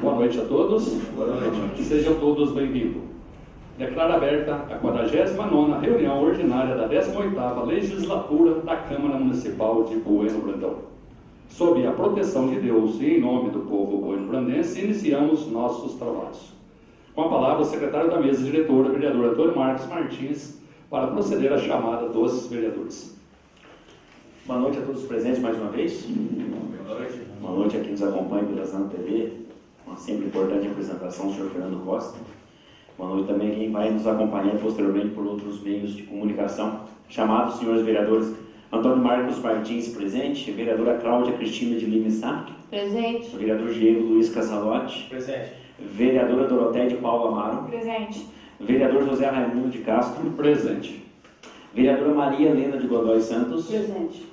Boa noite a todos. Boa noite. Sejam todos bem-vindos. Declaro aberta a 49ª reunião ordinária da 18ª Legislatura da Câmara Municipal de Bueno Brandão. Sob a proteção de Deus e em nome do povo bueno-brandense, iniciamos nossos trabalhos. Com a palavra, o secretário da mesa diretora, vereador Antônio Marcos Martins, para proceder à chamada dos vereadores. Boa noite a todos os presentes mais uma vez. Boa noite. Boa noite a quem nos acompanha pela Zana TV. Uma sempre importante apresentação, o senhor Fernando Costa. Boa noite também a quem vai nos acompanhar posteriormente por outros meios de comunicação. Chamados, senhores vereadores, Antônio Marcos Martins, presente. Vereadora Cláudia Cristina de Lima Sá. Presente. Vereador Diego Luiz Casalotti. Presente. Vereadora Dorotéia de Paula Amaro. Presente. Vereador José Raimundo de Castro. Presente. Vereadora Maria Helena de Godoy Santos. Presente.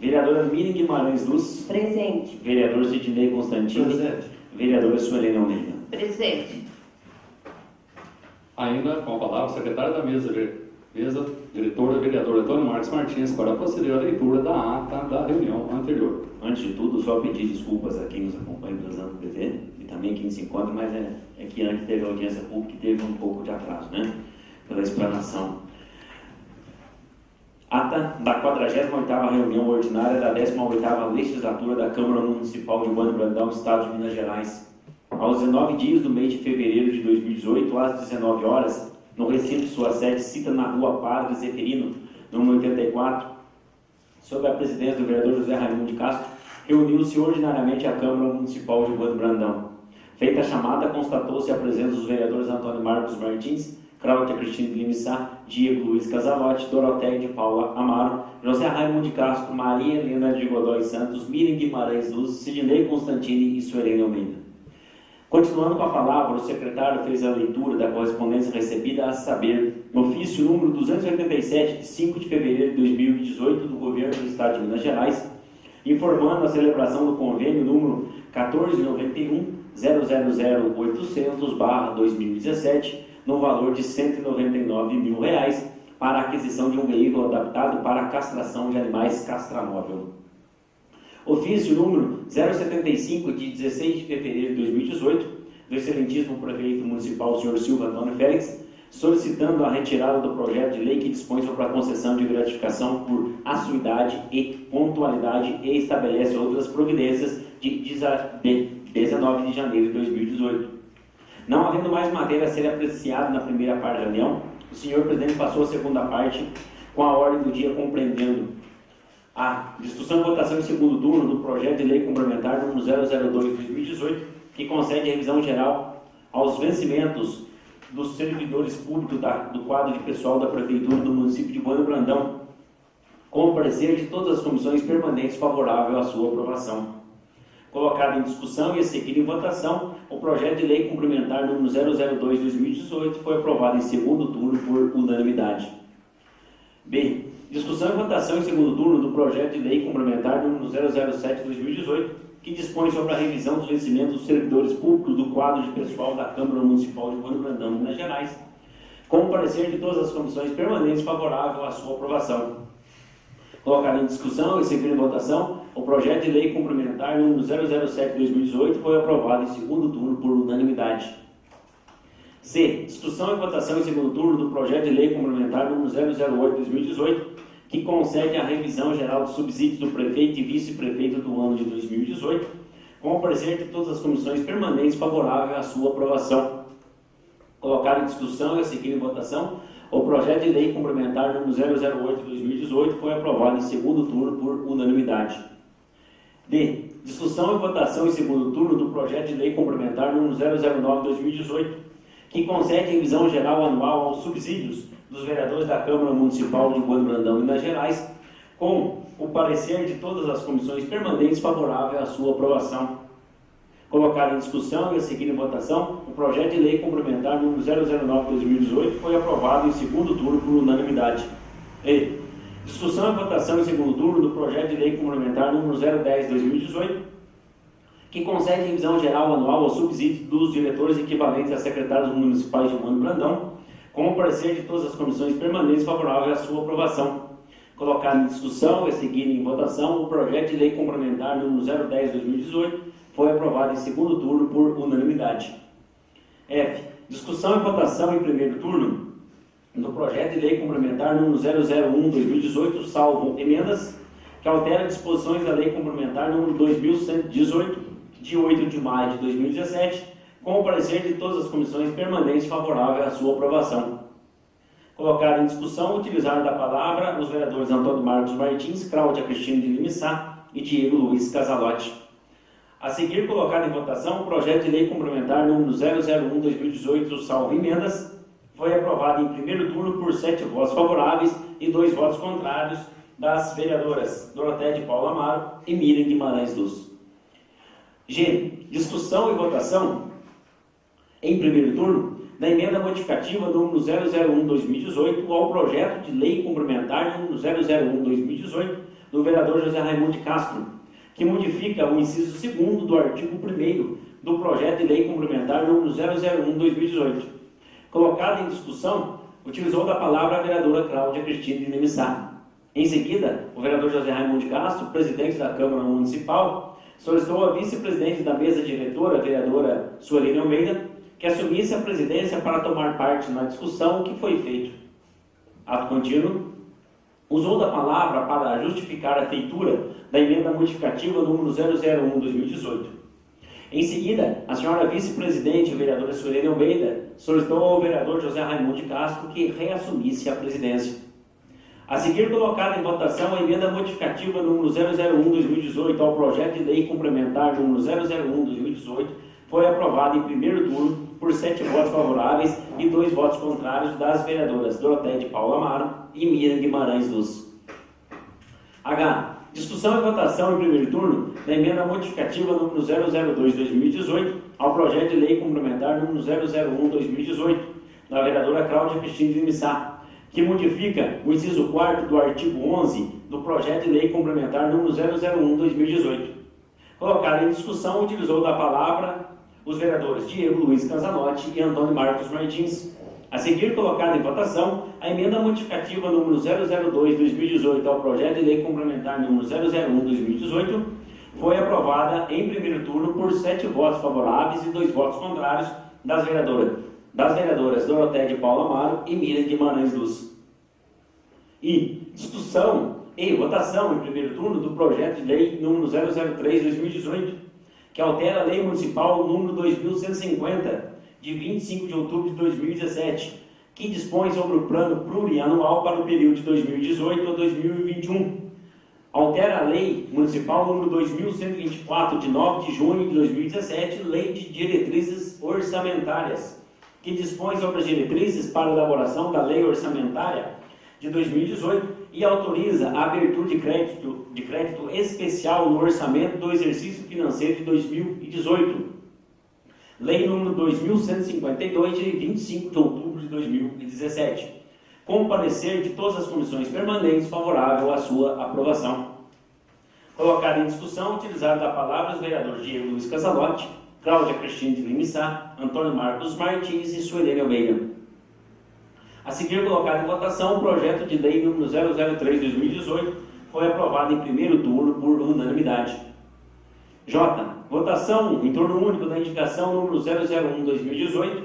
Vereadora Miriam Guimarães Luz. Presente. Vereador Sidney Constantino. Presente. Vereadora Suelene Almeida. Presente. Ainda com a palavra, o secretário da mesa diretora, vereador Antônio Marcos Martins, para proceder à leitura da ata da reunião anterior. Antes de tudo, só pedir desculpas a quem nos acompanha pela Zana TV e também quem se encontra, mas é que antes teve audiência pública e teve um pouco de atraso, né? Pela explanação. Ata da 48ª reunião ordinária da 18ª Legislatura da Câmara Municipal de Bueno Brandão, Estado de Minas Gerais. Aos 19 dias do mês de fevereiro de 2018, às 19 horas, no recinto de sua sede, cita na rua Padre Zeferino, número 84, sob a presidência do vereador José Raimundo de Castro, reuniu-se ordinariamente a Câmara Municipal de Bueno Brandão. Feita a chamada, constatou-se a presença dos vereadores Antônio Marcos Martins, Cláudia Cristina de Lima Sá, Diego Luiz Casalotti, Dorotéia de Paula Amaro, José Raimundo de Castro, Maria Helena de Godoy Santos, Miriam Guimarães Luz, Sidney Constantini e Suelene Almeida. Continuando com a palavra, o secretário fez a leitura da correspondência recebida, a saber, no ofício número 287, de 5 de fevereiro de 2018, do Governo do Estado de Minas Gerais, informando a celebração do convênio número 1491-000-800/2017, no valor de R$ 199 mil, para a aquisição de um veículo adaptado para a castração de animais castramóvel. Ofício número 075, de 16 de fevereiro de 2018, do excelentíssimo prefeito municipal, senhor Silva Antônio Félix, solicitando a retirada do projeto de lei que dispõe sobre a concessão de gratificação por assiduidade e pontualidade e estabelece outras providências de 19 de janeiro de 2018. Não havendo mais matéria a ser apreciada na primeira parte da reunião, o senhor presidente passou a segunda parte com a ordem do dia compreendendo a discussão e votação em segundo turno do projeto de lei complementar número 002/2018, que concede revisão geral aos vencimentos dos servidores públicos do quadro de pessoal da Prefeitura do município de Bueno Brandão, com o parecer de todas as comissões permanentes favorável à sua aprovação. Colocado em discussão e a seguir em votação, o projeto de lei complementar número 002/2018 foi aprovado em segundo turno por unanimidade. B. Discussão e votação em segundo turno do projeto de lei complementar número 007/2018, que dispõe sobre a revisão dos vencimentos dos servidores públicos do quadro de pessoal da Câmara Municipal de Bueno Brandão, Minas Gerais, com o parecer de todas as comissões permanentes favorável à sua aprovação. Colocado em discussão e seguir em votação, o projeto de lei complementar número 007/2018 foi aprovado em segundo turno por unanimidade. C. Discussão e votação em segundo turno do projeto de lei complementar número 008/2018, que concede a revisão geral dos subsídios do prefeito e vice-prefeito do ano de 2018, com o parecer de todas as comissões permanentes favorável à sua aprovação. Colocado em discussão e a seguir em votação, o projeto de lei complementar número 008/2018 foi aprovado em segundo turno por unanimidade. D. Discussão e votação em segundo turno do projeto de lei complementar número 009/2018, que concede revisão geral anual aos subsídios dos vereadores da Câmara Municipal de Bueno Brandão, Minas Gerais, com o parecer de todas as comissões permanentes favorável à sua aprovação. Colocado em discussão e a seguir em votação, o projeto de lei complementar número 009/2018 foi aprovado em segundo turno por unanimidade. E. Discussão e votação em segundo turno do projeto de lei complementar número 010/2018, que concede revisão geral anual aos subsídios dos diretores equivalentes a secretários municipais de Bueno Brandão, com o parecer de todas as comissões permanentes favorável à sua aprovação. Colocado em discussão e seguido em votação, o projeto de lei complementar número 010/2018 foi aprovado em segundo turno por unanimidade. F. Discussão e votação em primeiro turno do projeto de lei complementar número 001/2018, salvo emendas, que altera disposições da lei complementar número 2118, de 8 de maio de 2017, com o parecer de todas as comissões permanentes favorável à sua aprovação. Colocar em discussão, utilizar da palavra os vereadores Antônio Marcos Martins, Cláudia Cristina de Lima Sá e Diego Luiz Casalotti. A seguir, colocado em votação, o projeto de lei complementar número 001/2018, salvo emendas, foi aprovado em primeiro turno por 7 votos favoráveis e 2 votos contrários das vereadoras Dorotéia de Paula Amaro e Miriam Guimarães Luz. G. Discussão e votação em primeiro turno da emenda modificativa número 001/2018 ao projeto de lei complementar número 001/2018 do vereador José Raimundo de Castro, que modifica o inciso 2º do artigo 1º do projeto de lei complementar número 001/2018. Colocado em discussão, utilizou da palavra a vereadora Cláudia Cristina de Lima Sá. Em seguida, o vereador José Raimundo de Castro, presidente da Câmara Municipal, solicitou a vice-presidente da mesa diretora, a vereadora Sueli Almeida, que assumisse a presidência para tomar parte na discussão, o que foi feito. Ato contínuo, usou da palavra para justificar a feitura da emenda modificativa número 001/2018. Em seguida, a senhora vice-presidente, a vereadora Sueli Almeida, solicitou ao vereador José Raimundo de Castro que reassumisse a presidência. A seguir, colocada em votação a emenda modificativa número 001/2018 ao projeto de lei complementar número 001/2018, foi aprovada em primeiro turno por 7 votos favoráveis e 2 votos contrários das vereadoras Dorotéia de Paula Amaro e Miriam Guimarães Luz. H. Discussão e votação em primeiro turno da emenda modificativa número 002/2018 ao projeto de lei complementar número 001/2018 da vereadora Cláudia Cristina de Lima Sá, que modifica o inciso 4º do artigo 11 do projeto de lei complementar número 001/2018. Colocado em discussão, utilizou da palavra os vereadores Diego Luiz Casalotti e Antônio Marcos Martins. A seguir, colocada em votação, a emenda modificativa número 002/2018 ao projeto de lei complementar número 001/2018 foi aprovada em primeiro turno por 7 votos favoráveis e 2 votos contrários das vereadoras Dorotéia de Paula Amaro e Miriam Guimarães Luz. E discussão e votação em primeiro turno do projeto de lei número 003/2018, que altera a lei municipal número 2150, de 25 de outubro de 2017, que dispõe sobre o plano plurianual para o período de 2018 a 2021. Altera a lei municipal número 2124, de 9 de junho de 2017, lei de diretrizes orçamentárias, que dispõe sobre as diretrizes para a elaboração da lei orçamentária de 2018 e autoriza a abertura de crédito especial no orçamento do exercício financeiro de 2018. Lei número 2152, de 25 de outubro de 2017, com o parecer de todas as comissões permanentes favorável à sua aprovação. Colocado em discussão, utilizado da palavra os vereadores Diego Luiz Casalotti, Cláudia Cristina de Lima Sá, Antônio Marcos Martins e Sueli Almeida. A seguir, colocado em votação, o projeto de lei número 003/2018 foi aprovado em primeiro turno por unanimidade. J. Votação em turno único da indicação número 001/2018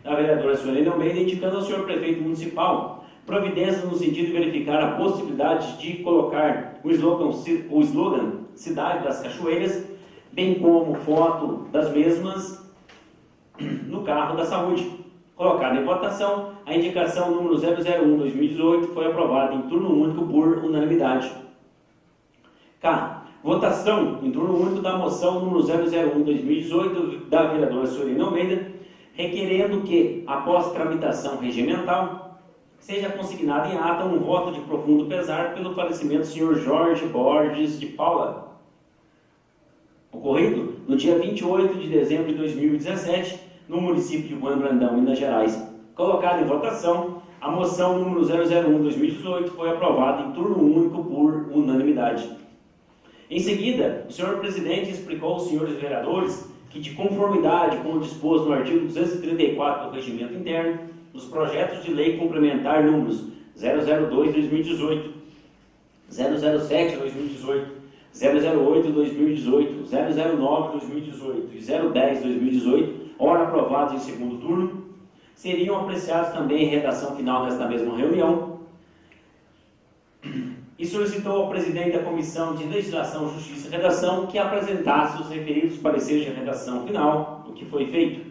da vereadora Sueli Almeida, indicando ao senhor prefeito municipal providências no sentido de verificar a possibilidade de colocar o slogan Cidade das Cachoeiras, bem como foto das mesmas no carro da saúde. Colocada em votação, a indicação número 001/2018 foi aprovada em turno único por unanimidade. K. Votação em turno único da moção número 001/2018 da vereadora Sueli Almeida, requerendo que, após tramitação regimental, seja consignado em ata um voto de profundo pesar pelo falecimento do senhor Jorge Borges de Paula, ocorrido no dia 28 de dezembro de 2017, no município de Bueno Brandão, Minas Gerais. Colocada em votação, a moção número 001/2018 foi aprovada em turno único por unanimidade. Em seguida, o senhor presidente explicou aos senhores vereadores que, de conformidade com o disposto no artigo 234 do Regimento Interno, os projetos de lei complementar números 002/2018, 007-2018, 008-2018, 009-2018 e 010-2018, ora aprovados em segundo turno, seriam apreciados também em redação final nesta mesma reunião, e solicitou ao presidente da Comissão de Legislação, Justiça e Redação que apresentasse os referidos pareceres de redação final, o que foi feito.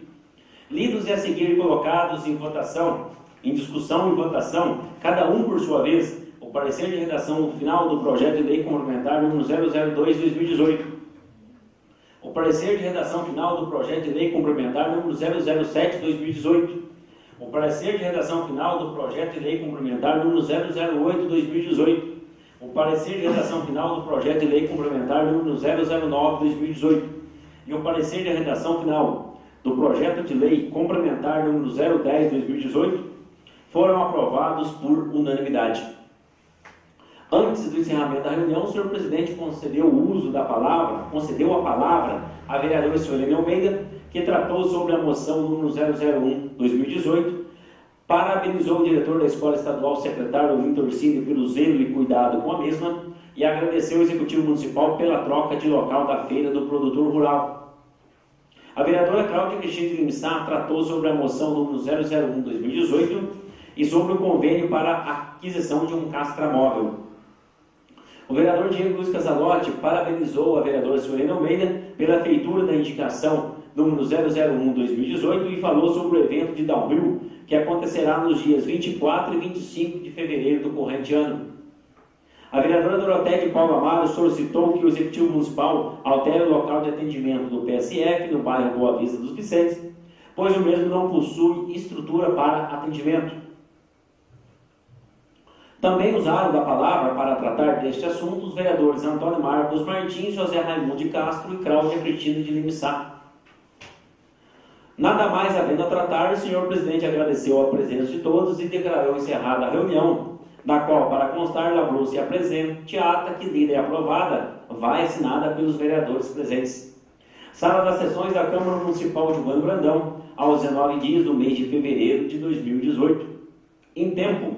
Lidos e a seguir colocados em votação, em discussão e votação, cada um por sua vez, o parecer de redação final do projeto de lei complementar número 002/2018, o parecer de redação final do projeto de lei complementar número 007/2018, o parecer de redação final do projeto de lei complementar número 008/2018, o parecer de redação final do projeto de lei complementar número 009/2018 e o parecer de redação final do projeto de lei complementar número 010/2018 foram aprovados por unanimidade. Antes do encerramento da reunião, o senhor presidente concedeu a palavra à vereadora Suelene Almeida, que tratou sobre a moção número 001/2018, parabenizou o diretor da Escola Estadual, secretário Vitor Cine, pelo zelo e cuidado com a mesma e agradeceu ao Executivo Municipal pela troca de local da Feira do Produtor Rural. A vereadora Cláudia Cristina de Limissá tratou sobre a moção número 001/2018 e sobre o convênio para a aquisição de um castramóvel. O vereador Diego Luiz Casalotti parabenizou a vereadora Suelene Almeida pela feitura da indicação número 001/2018 e falou sobre o evento de downhill que acontecerá nos dias 24 e 25 de fevereiro do corrente ano. A vereadora Doroteia de Paulo Amaro solicitou que o Executivo Municipal altere o local de atendimento do PSF no bairro Boa Vista dos Vicentes, pois o mesmo não possui estrutura para atendimento. Também usaram da palavra para tratar deste assunto os vereadores Antônio Marcos Martins, José Raimundo de Castro e Cláudia Cristina de Limissá. Nada mais havendo a tratar, o senhor presidente agradeceu a presença de todos e declarou encerrada a reunião, na qual, para constar, lavrou-se a presente ata que, lida e aprovada, vai assinada pelos vereadores presentes. Sala das Sessões da Câmara Municipal de Bueno Brandão, aos 19 dias do mês de fevereiro de 2018. Em tempo,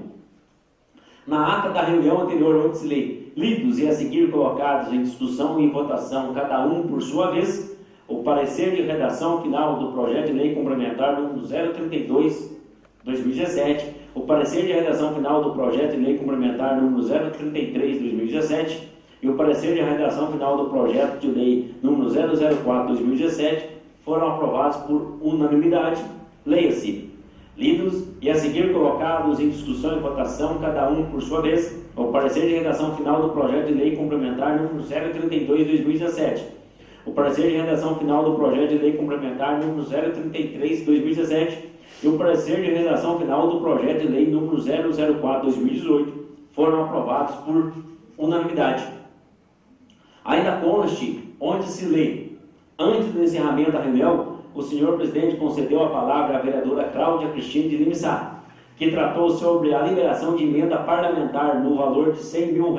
na ata da reunião anterior, onde se lê, lidos e a seguir colocados em discussão e votação, cada um por sua vez, o parecer de redação final do projeto de lei complementar número 032/2017, o parecer de redação final do projeto de lei complementar número 033/2017 e o parecer de redação final do projeto de lei número 004/2017 foram aprovados por unanimidade. Leia-se, lidos e a seguir colocados em discussão e votação, cada um por sua vez, o parecer de redação final do projeto de lei complementar número 032/2017, o parecer de redação final do projeto de lei complementar número 033/2017 e o parecer de redação final do projeto de lei número 004/2018 foram aprovados por unanimidade. Ainda conste onde se lê, antes do encerramento da reunião, o senhor presidente concedeu a palavra à vereadora Cláudia Cristina de Limissá, que tratou sobre a liberação de emenda parlamentar no valor de R$100 mil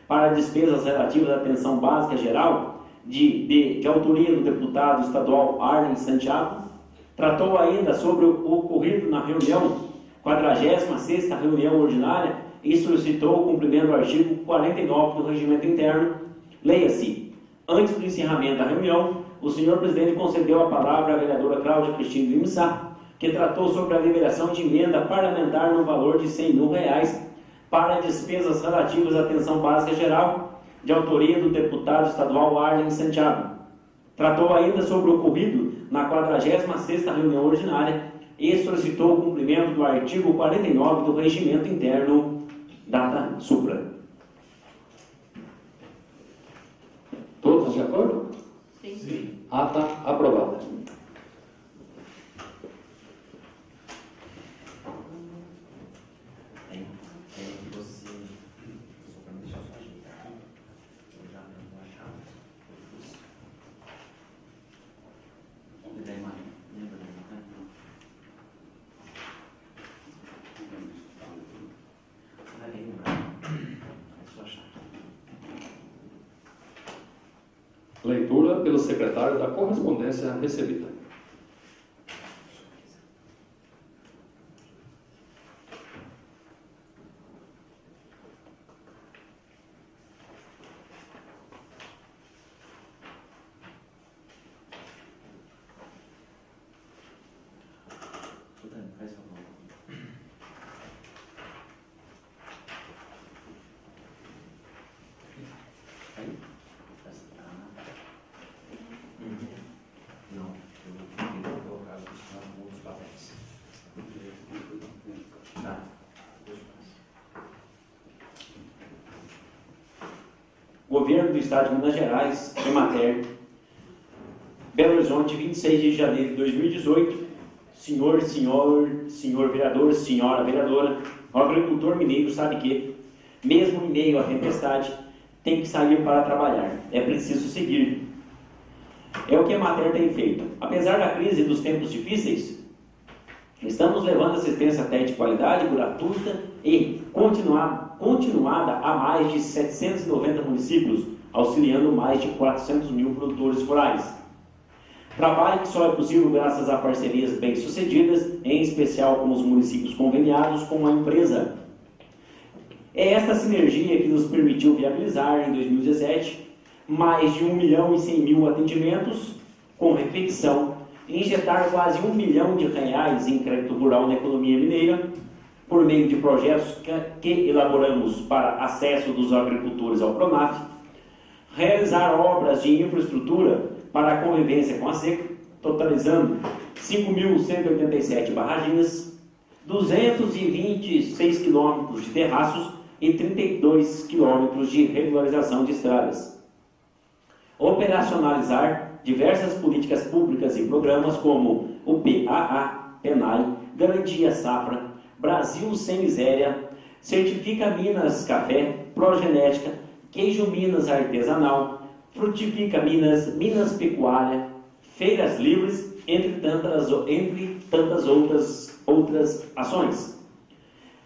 para despesas relativas à atenção básica geral, de autoria do deputado estadual Arlen Santiago. Tratou ainda sobre o ocorrido na reunião, 46ª reunião ordinária, e solicitou o cumprimento do artigo 49 do Regimento Interno. Leia-se, antes do encerramento da reunião, o senhor presidente concedeu a palavra à vereadora Cláudia Cristina de Limissá, que tratou sobre a liberação de emenda parlamentar no valor de R$100 mil para despesas relativas à atenção básica geral, de autoria do deputado estadual Arlen Santiago. Tratou ainda sobre o ocorrido na 46ª reunião ordinária e solicitou o cumprimento do artigo 49 do Regimento Interno, data supra. Todos de acordo? Sim. Ata aprovada. Leitura pelo secretário da correspondência recebida. Governo do Estado de Minas Gerais, Emater, Belo Horizonte, 26 de janeiro de 2018. Senhor vereador, senhora vereadora, o agricultor mineiro sabe que, mesmo em meio à tempestade, tem que sair para trabalhar. É preciso seguir. É o que a Emater tem feito. Apesar da crise e dos tempos difíceis, estamos levando assistência técnica de qualidade, gratuita e continuada a mais de 790 municípios, auxiliando mais de 400 mil produtores rurais. Trabalho que só é possível graças a parcerias bem-sucedidas, em especial com os municípios conveniados com a empresa. É esta sinergia que nos permitiu viabilizar, em 2017, mais de 1.100.000 atendimentos com repetição, injetar quase R$1 milhão em crédito rural na economia mineira, por meio de projetos que elaboramos para acesso dos agricultores ao PRONAF, realizar obras de infraestrutura para a convivência com a seca, totalizando 5.187 barragens, 226 quilômetros de terraços e 32 quilômetros de regularização de estradas. Operacionalizar diversas políticas públicas e programas como o PAA, PENAI, Garantia Safra, Brasil Sem Miséria, Certifica Minas Café, Progenética, Queijo Minas Artesanal, Frutifica Minas, Minas Pecuária, Feiras Livres, entre tantas outras ações.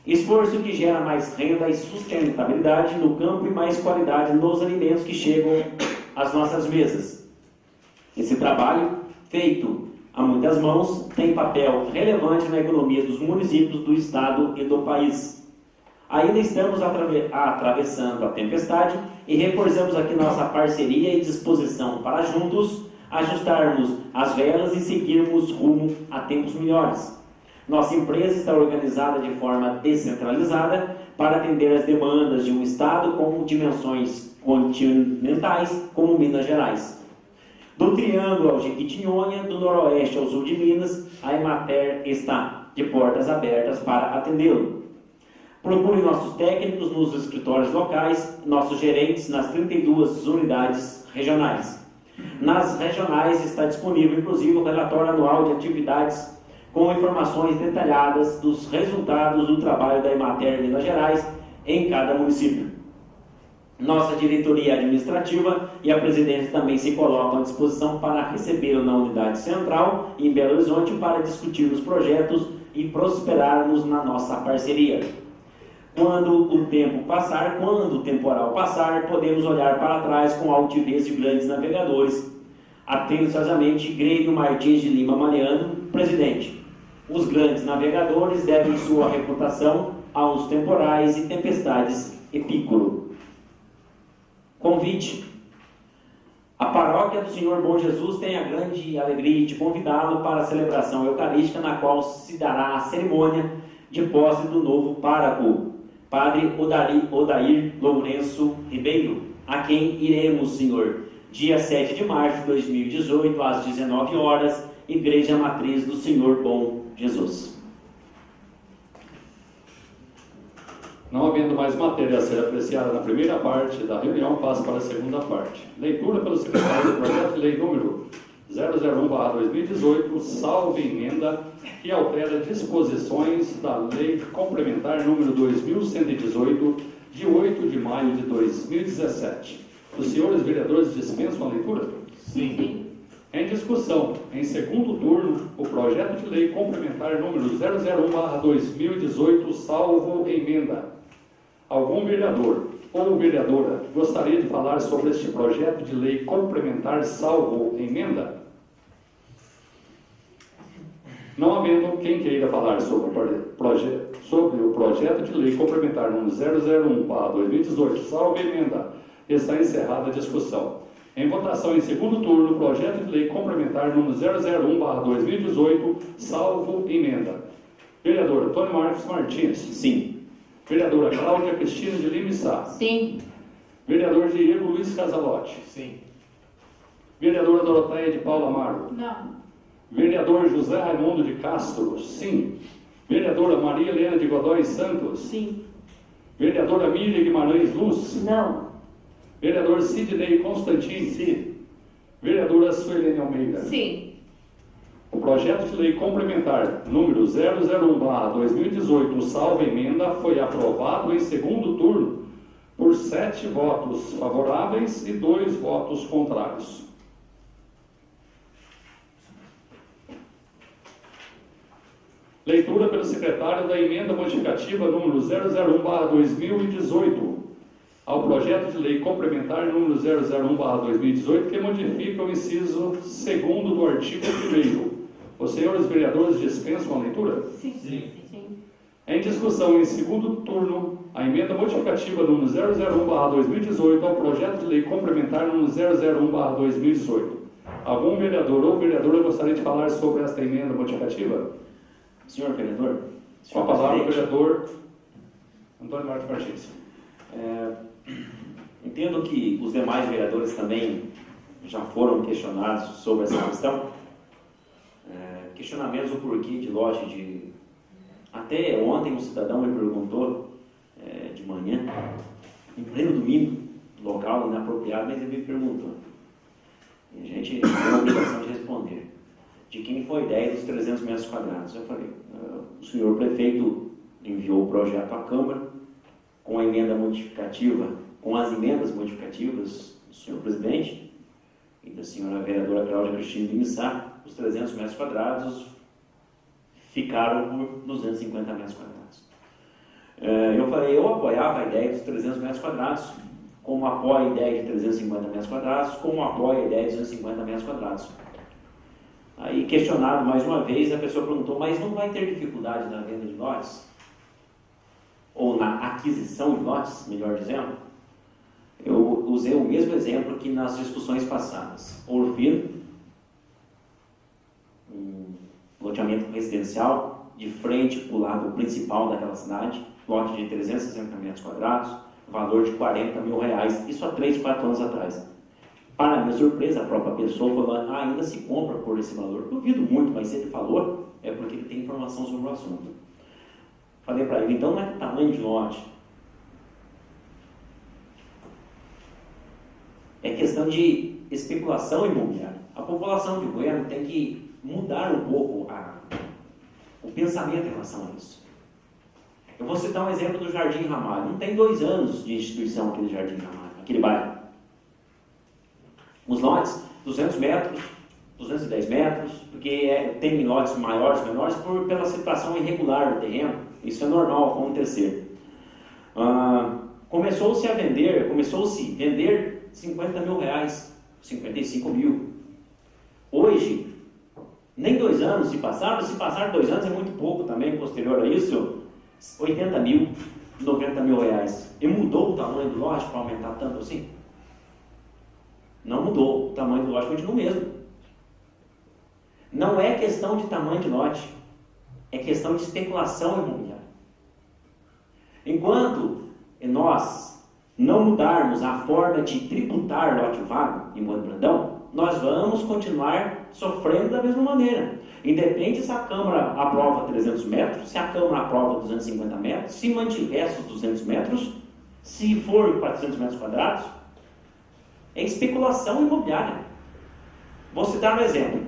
Esforço que gera mais renda e sustentabilidade no campo e mais qualidade nos alimentos que chegam às nossas mesas. Esse trabalho, feito a muitas mãos, tem papel relevante na economia dos municípios, do estado e do país. Ainda estamos atravessando a tempestade e reforçamos aqui nossa parceria e disposição para juntos ajustarmos as velas e seguirmos rumo a tempos melhores. Nossa empresa está organizada de forma descentralizada para atender as demandas de um estado com dimensões continentais como Minas Gerais. Do Triângulo ao Jequitinhonha, do Noroeste ao Sul de Minas, a Emater está de portas abertas para atendê-lo. Procure nossos técnicos nos escritórios locais, nossos gerentes nas 32 unidades regionais. Nas regionais está disponível, inclusive, o relatório anual de atividades com informações detalhadas dos resultados do trabalho da Emater Minas Gerais em cada município. Nossa diretoria administrativa e a presidência também se colocam à disposição para recebê-lo na unidade central em Belo Horizonte para discutir os projetos e prosperarmos na nossa parceria. Quando o temporal passar, podemos olhar para trás com altivez de grandes navegadores. Atenciosamente, Grêmio Martins de Lima Mariano, presidente. Os grandes navegadores devem sua reputação aos temporais e tempestades epícoro. Convite. A paróquia do Senhor Bom Jesus tem a grande alegria de convidá-lo para a celebração eucarística, na qual se dará a cerimônia de posse do novo pároco, Padre Odair Lourenço Ribeiro, a quem iremos, Senhor, dia 7 de março de 2018, às 19 horas, Igreja Matriz do Senhor Bom Jesus. Não havendo mais matéria a ser apreciada na primeira parte da reunião, passo para a segunda parte. Leitura pelo secretário do projeto de lei número 001/2018, salvo emenda que altera disposições da lei complementar número 2118, de 8 de maio de 2017. Os senhores vereadores dispensam a leitura? Sim. Em discussão, em segundo turno, o projeto de lei complementar número 001/2018, salvo emenda. Algum vereador ou vereadora gostaria de falar sobre este projeto de lei complementar salvo emenda? Não havendo quem queira falar sobre o projeto de lei complementar número 001/2018, salvo emenda, está encerrada a discussão. Em votação em segundo turno, o projeto de lei complementar número 001/2018, salvo emenda. Vereador Antônio Marcos Martins. Sim. Vereadora Cláudia Cristina de Lima Sá. Sim. Vereador Diego Luiz Casalotti. Sim. Vereadora Doroteia de Paula Amaro. Não. Vereador José Raimundo de Castro. Sim. Vereadora Maria Helena de Godoy Santos. Sim. Vereadora Miriam Guimarães Luz. Não. Vereador Sidney Constantini. Sim. Vereadora Suelene Almeida. Sim. O projeto de lei complementar número 001/2018, salvo emenda, foi aprovado em segundo turno por 7 votos favoráveis e 2 votos contrários. Leitura pelo secretário da emenda modificativa número 001/2018 ao projeto de lei complementar número 001/2018, que modifica o inciso 2º do artigo 1º. Os senhores vereadores dispensam a leitura? Sim. Sim. Em discussão em segundo turno, a emenda modificativa número 001/2018 ao projeto de lei complementar número 001/2018. Algum vereador ou vereadora gostaria de falar sobre esta emenda modificativa? Senhor vereador. Com a palavra o vereador Antônio Martins Martins. Entendo que os demais vereadores também já foram questionados sobre essa questão. Questionamentos do porquê de lote de... Até ontem um cidadão me perguntou, de manhã, em pleno domingo, local inapropriado, mas ele me perguntou. E a gente tem a obrigação de responder. De quem foi a ideia dos 300 metros quadrados? Eu falei, o senhor prefeito enviou o projeto à Câmara com a emenda modificativa, com as emendas modificativas do senhor presidente e da senhora vereadora Cláudia Cristina de Missá. Os 300 metros quadrados ficaram por 250 metros quadrados. Eu falei, eu apoiava a ideia dos 300 metros quadrados, como apoio a ideia de 350 metros quadrados, como apoio a ideia de 250 metros quadrados. Aí, questionado mais uma vez, a pessoa perguntou, mas não vai ter dificuldade na venda de lotes? Ou na aquisição de lotes, melhor dizendo? Eu usei o mesmo exemplo que nas discussões passadas. Ouro Fino, um loteamento residencial, de frente para o lado principal daquela cidade, lote de 360 metros quadrados, valor de R$40 mil, isso há 3, 4 anos atrás. Para minha surpresa, a própria pessoa falou, ainda se compra por esse valor. Duvido muito, mas se ele falou, é porque ele tem informação sobre o assunto. Falei para ele, então não é tamanho de lote. É questão de especulação imobiliária. A população de Goiânia tem que mudar um pouco o pensamento em relação a isso. Eu vou citar um exemplo do Jardim Ramalho. Não tem 2 anos de instituição aquele Jardim Ramalho, aquele bairro. Os lotes, 200 metros, 210 metros, porque tem lotes maiores, menores, pela situação irregular do terreno. Isso é normal acontecer. Começou-se a vender 50 mil reais, 55 mil. Hoje, nem 2 anos se passaram 2 anos é muito pouco também, posterior a isso, 80 mil, 90 mil reais. E mudou o tamanho do lote para aumentar tanto assim? Não mudou, o tamanho do lote continua o mesmo. Não é questão de tamanho de lote, é questão de especulação imobiliária. Enquanto nós não mudarmos a forma de tributar lote vago em Moinho Brandão, nós vamos continuar sofrendo da mesma maneira. Independe se a Câmara aprova 300 metros, se a Câmara aprova 250 metros, se mantiver os 200 metros, se for 400 metros quadrados, é especulação imobiliária. Vou citar um exemplo.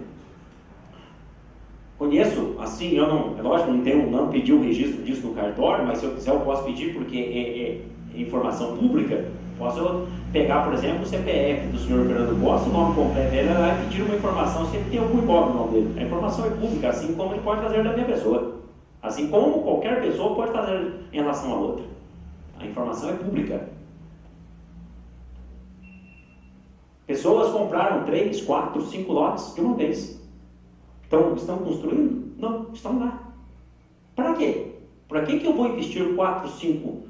Conheço, assim, é lógico, não pedi o registro disso no cartório, mas se eu quiser eu posso pedir porque é informação pública. Posso pegar, por exemplo, o CPF do senhor Fernando Costa, o nome completo dele, e pedir uma informação se ele tem algum imóvel no nome dele. A informação é pública, assim como ele pode fazer da minha pessoa. Assim como qualquer pessoa pode fazer em relação a outra. A informação é pública. Pessoas compraram 3, 4, 5 lotes de uma vez. Estão construindo? Não, estão lá. Para quê? Para que eu vou investir 4, 5?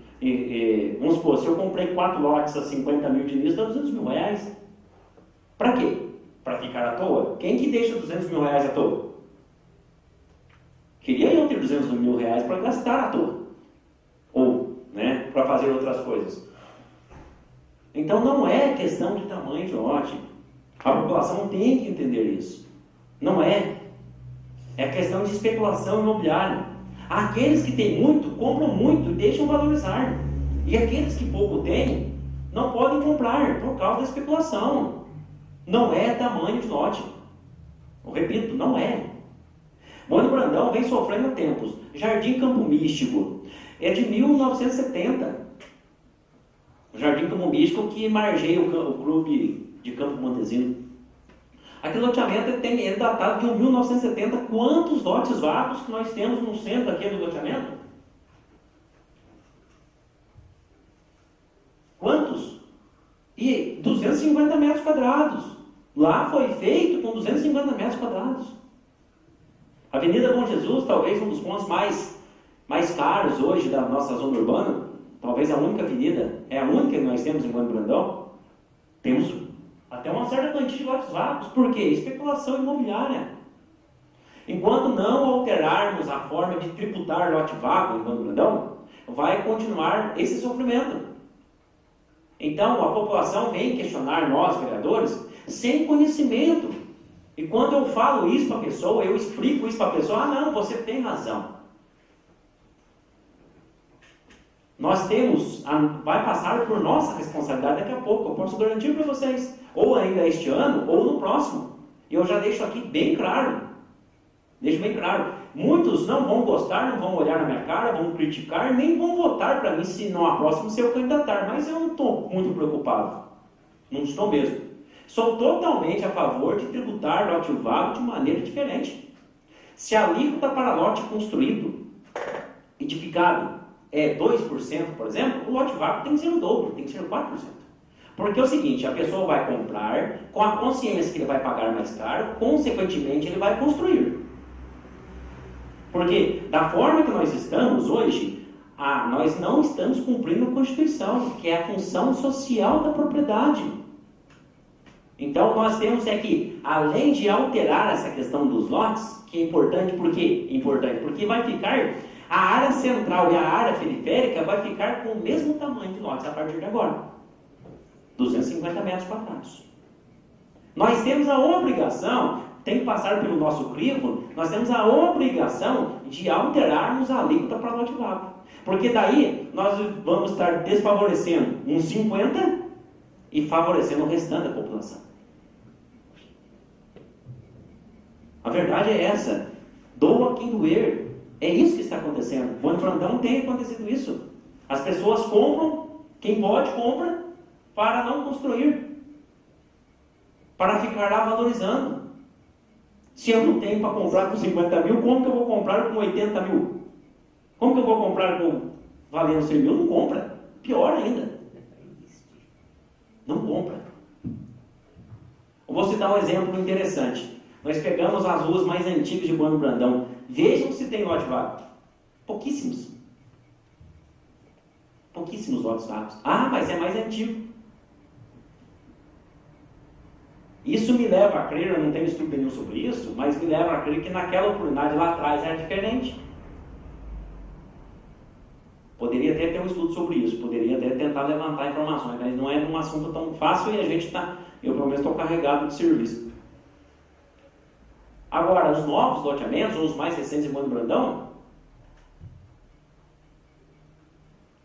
Vamos supor, se eu comprei 4 lotes a 50 mil de início, dá 200 mil reais. Para quê? Para ficar à toa? Quem que deixa 200 mil reais à toa? Queria eu ter 200 mil reais para gastar à toa. Ou, para fazer outras coisas. Então não é questão de tamanho de lote. A população tem que entender isso. Não é. É questão de especulação imobiliária. Aqueles que têm muito, compram muito e deixam valorizar. E aqueles que pouco têm, não podem comprar por causa da especulação. Não é tamanho de lote. Eu repito, não é. Mônaco Brandão vem sofrendo há tempos. Jardim Campo Místico é de 1970. O Jardim Campo Místico que margeia o clube de Campo Montezino. Aquele loteamento é datado de 1970. Quantos lotes vagos que nós temos no centro aqui do loteamento? Quantos? E 250 metros quadrados. Lá foi feito com 250 metros quadrados. Avenida Bom Jesus, talvez um dos pontos mais caros hoje da nossa zona urbana. Talvez a única avenida, é a única que nós temos em Mônaco Brandão. Temos até uma certa quantia de lotes vagos. Por quê? Especulação imobiliária. Enquanto não alterarmos a forma de tributar lote vago em Mônaco Brandão, vai continuar esse sofrimento. Então, a população vem questionar nós, vereadores, sem conhecimento. E quando eu falo isso para a pessoa, eu explico isso para a pessoa, não, você tem razão. Nós temos, vai passar por nossa responsabilidade daqui a pouco, eu posso garantir para vocês, ou ainda este ano, ou no próximo. E eu já deixo aqui bem claro, muitos não vão gostar, não vão olhar na minha cara, vão criticar, nem vão votar para mim se não próximo se eu candidatar, mas eu não estou muito preocupado, não estou mesmo. Sou totalmente a favor de tributar lote vago de maneira diferente. Se a alíquota para lote construído, edificado, é 2%, por exemplo, o lote vago tem que ser o dobro, tem que ser 4%. Porque é o seguinte, a pessoa vai comprar com a consciência que ele vai pagar mais caro, consequentemente ele vai construir. Porque da forma que nós estamos hoje, nós não estamos cumprindo a Constituição, que é a função social da propriedade. Então nós temos que, além de alterar essa questão dos lotes, que é importante, por quê? Importante porque vai ficar, a área central e a área periférica vai ficar com o mesmo tamanho de lotes a partir de agora. 250 metros quadrados. Nós temos a obrigação, tem que passar pelo nosso crivo, nós temos a obrigação de alterarmos a alíquota para lote vago. Porque daí nós vamos estar desfavorecendo uns 50 e favorecendo o restante da população. A verdade é essa. Doa quem doer. É isso que está acontecendo. Mônaco Brandão tem acontecido isso. As pessoas compram, quem pode compra, para não construir. Para ficar lá valorizando. Se eu não tenho para comprar com 50 mil, como que eu vou comprar com 80 mil? Como que eu vou comprar com valendo 100 mil? Não compra. Pior ainda. Não compra. Eu vou citar um exemplo interessante. Nós pegamos as ruas mais antigas de Mônaco Brandão. Vejam se tem lote vago. Pouquíssimos. Pouquíssimos lotes vagos. Mas é mais antigo. Isso me leva a crer, eu não tenho estudo nenhum sobre isso, mas me leva a crer que naquela oportunidade lá atrás era diferente. Poderia até ter um estudo sobre isso, poderia até tentar levantar informações, mas não é um assunto tão fácil e a gente eu pelo menos estou carregado de serviço. Agora, os novos loteamentos, ou os mais recentes em Mônaco Brandão,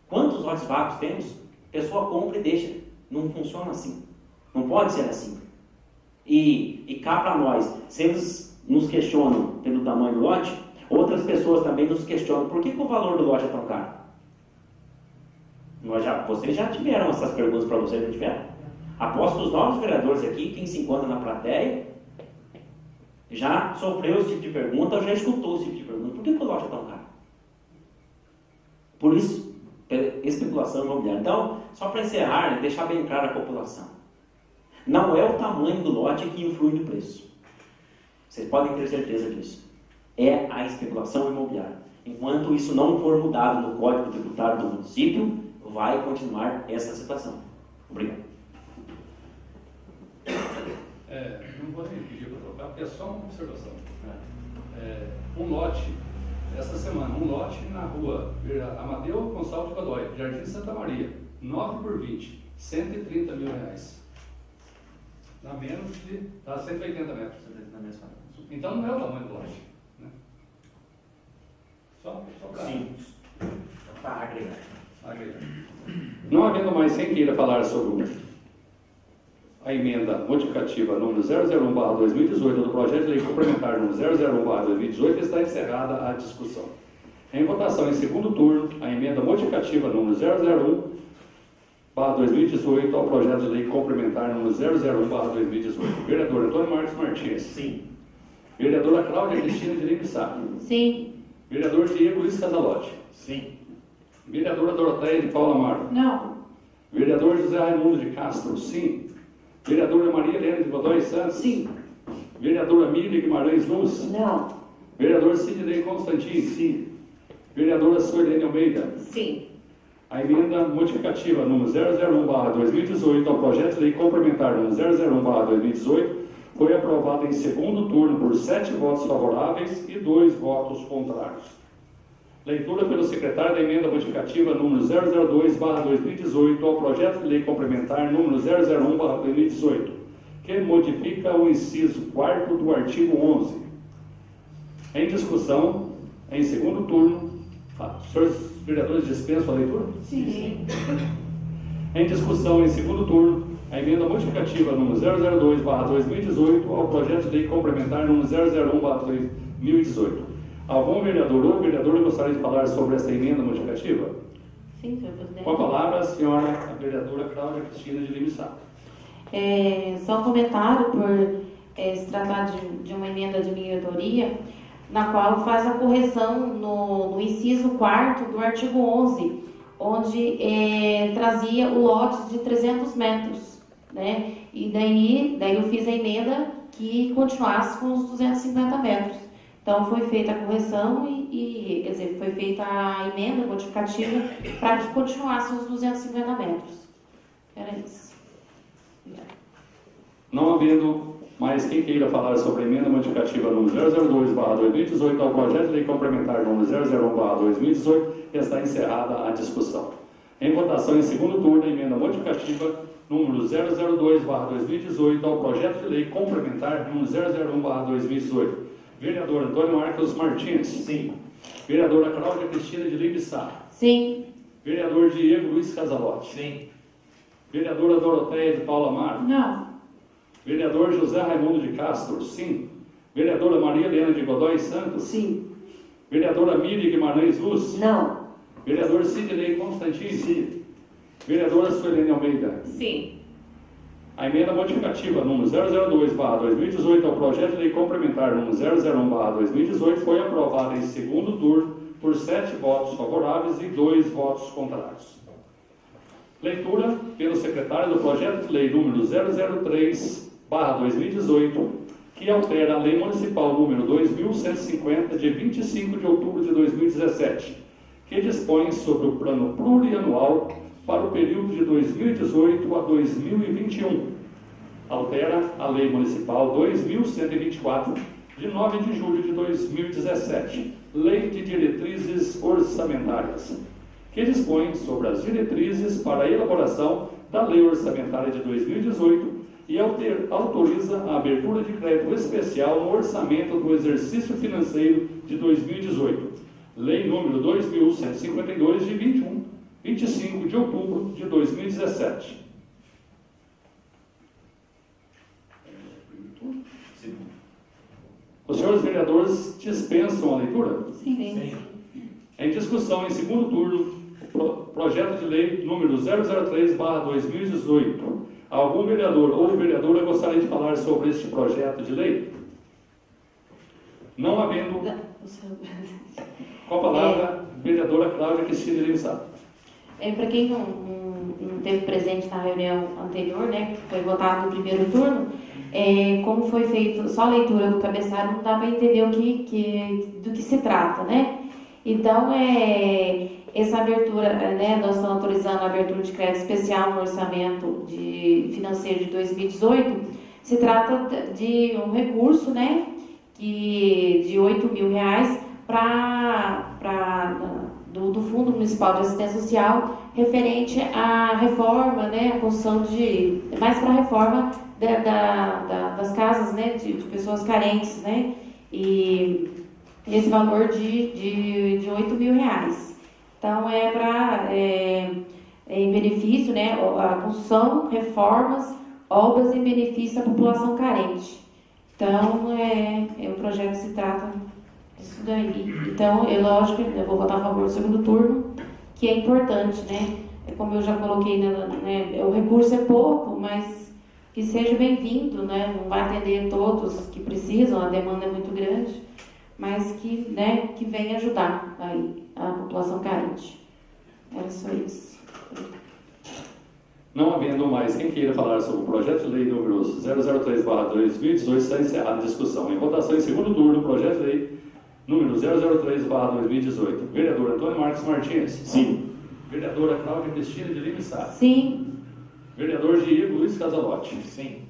quantos lotes vagos temos? A pessoa compra e deixa. Não funciona assim. Não pode ser assim. E cá para nós, se eles nos questionam pelo tamanho do lote, outras pessoas também nos questionam por que o valor do lote é tão caro. Vocês já tiveram essas perguntas para vocês, não tiveram? Aposto que os novos vereadores aqui, quem se encontra na plateia, já sofreu esse tipo de pergunta ou já escutou esse tipo de pergunta. Por que o lote é tão caro? Por isso, especulação imobiliária. Então, só para encerrar, deixar bem claro a população. Não é o tamanho do lote que influi no preço. Vocês podem ter certeza disso. É a especulação imobiliária. Enquanto isso não for mudado no Código Tributário do município, vai continuar essa situação. Obrigado. Não vou nem pedir para trocar, porque é só uma observação. Um lote, essa semana, um lote na rua Amadeu Gonçalves Godoy, Jardim Santa Maria, 9 por 20, 130 mil reais. Dá menos de 180 metros. Então não é o tamanho do lote. Né? Só para... Sim. Para agregar. Não havendo mais quem queira falar sobre a emenda modificativa número 001/2018 do projeto de lei complementar número 001/2018, está encerrada a discussão. Em votação em segundo turno, a emenda modificativa número 001/2018 ao projeto de lei complementar número 001/2018. Vereador Antônio Marcos Martins. Sim. Vereadora Cláudia Cristina de Lima Sá. Sim. Vereador Diego Luiz Casalotti. Sim. Vereadora Doroteia de Paula Amaro. Não. Vereador José Raimundo de Castro. Sim. Vereadora Maria Helena de Godoy Santos. Sim. Vereadora Miriam Guimarães Luz. Não. Vereador Sidney Constantino. Sim. Vereadora Suelene Almeida. Sim. A emenda modificativa número 001/2018 ao projeto de lei complementar número 001/2018 foi aprovada em segundo turno por 7 votos favoráveis e 2 votos contrários. Leitura pelo secretário da emenda modificativa número 002/2018 ao projeto de lei complementar número 001/2018, que modifica o inciso 4º do artigo 11. Em discussão, em segundo turno, os senhores vereadores dispensam a leitura? Sim. Em discussão, em segundo turno, a emenda modificativa número 002/2018 ao projeto de lei complementar número 001/2018. Algum vereador ou vereadora gostaria de falar sobre essa emenda modificativa? Sim, senhor presidente. Com a palavra, a senhora a vereadora Cláudia Cristina de Lima Sá. Só um comentário por se tratar de uma emenda de minha autoria, na qual faz a correção no inciso 4º do artigo 11, onde trazia o lote de 300 metros, né? E daí eu fiz a emenda que continuasse com os 250 metros. Então foi feita a correção quer dizer, foi feita a emenda modificativa para que continuasse os 250 metros. Era isso. Obrigada. Não havendo mais quem queira falar sobre a emenda modificativa número 002/2018 ao projeto de lei complementar número 001/2018, está encerrada a discussão. Em votação em segundo turno, a emenda modificativa número 002/2018 ao projeto de lei complementar número 001/2018. Vereador Antônio Marcos Martins. Sim. Vereadora Cláudia Cristina de Lima Sá. Sim. Vereador Diego Luiz Casalotti. Sim. Vereadora Doroteia de Paula Amaro. Não. Vereador José Raimundo de Castro. Sim. Vereadora Maria Helena de Godoy Santos. Sim. Vereadora Miriam Guimarães Luz. Não. Vereador Sidney Constantino. Sim. Vereadora Suelene Almeida. Sim. A emenda modificativa número 002/2018 ao projeto de lei complementar número 001/2018 foi aprovada em segundo turno por 7 votos favoráveis e 2 votos contrários. Leitura pelo secretário do projeto de lei número 003/2018, que altera a lei municipal número 2150 de 25 de outubro de 2017, que dispõe sobre o plano plurianual para o período de 2018 a 2021. Altera a Lei Municipal 2124, de 9 de julho de 2017, Lei de Diretrizes Orçamentárias, que dispõe sobre as diretrizes para a elaboração da Lei Orçamentária de 2018 e autoriza a abertura de crédito especial no orçamento do exercício financeiro de 2018. Lei número 2152, de 25 de outubro de 2017. Os senhores vereadores dispensam a leitura? Sim. Em discussão, em segundo turno, o projeto de lei número 003/2018. Algum vereador ou vereadora gostaria de falar sobre este projeto de lei? Não havendo, com a palavra, vereadora Cláudia Cristina de Lima Sá. Para quem não esteve presente na reunião anterior, né, que foi votado no primeiro turno, como foi feito só a leitura do cabeçalho, não dá para entender do que se trata, né? Então, essa abertura, né, nós estamos autorizando a abertura de crédito especial no orçamento financeiro de 2018. Se trata de um recurso, né, de R$8.000 do Fundo Municipal de Assistência Social, referente à reforma, né, a construção mais para a reforma das casas, né, de pessoas carentes, né, e esse valor de R$8.000. Então, em benefício, né, a construção, reformas, obras em benefício da população carente. Então, o projeto se trata disso daí. Então, lógico, eu vou votar a favor do segundo turno, que é importante, né? Como eu já coloquei, o recurso é pouco, mas que seja bem-vindo, né? Não vai atender todos que precisam, a demanda é muito grande, mas que venha ajudar aí a população carente. Era só isso. Não havendo mais quem queira falar sobre o projeto de lei número 003/2018, está encerrada a discussão. Em votação em segundo turno, projeto de lei número 003/2018. Vereador Antônio Marcos Martins. Sim. Vereadora Cláudia Cristina de Lima Sá. Sim. Vereador Diego Luiz Casalotti. Sim.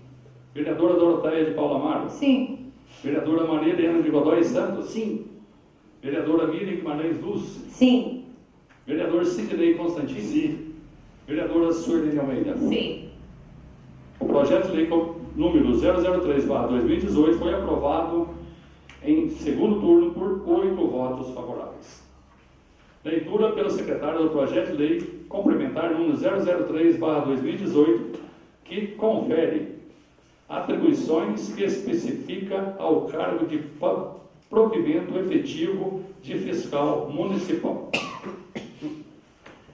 Vereadora Doroteia de Paula Amaro. Sim. Vereadora Maria Helena de Godoy Santos. Sim. Vereadora Miriam Guimarães Luz. Sim. Vereador Sidney Constantini. Sim. Vereadora Sueli Almeida. Sim. O projeto de lei número 003/2018 foi aprovado em segundo turno por 8 votos favoráveis. Leitura pelo secretário do projeto de lei complementar número 003/2018, que confere atribuições que especifica ao cargo de provimento efetivo de fiscal municipal.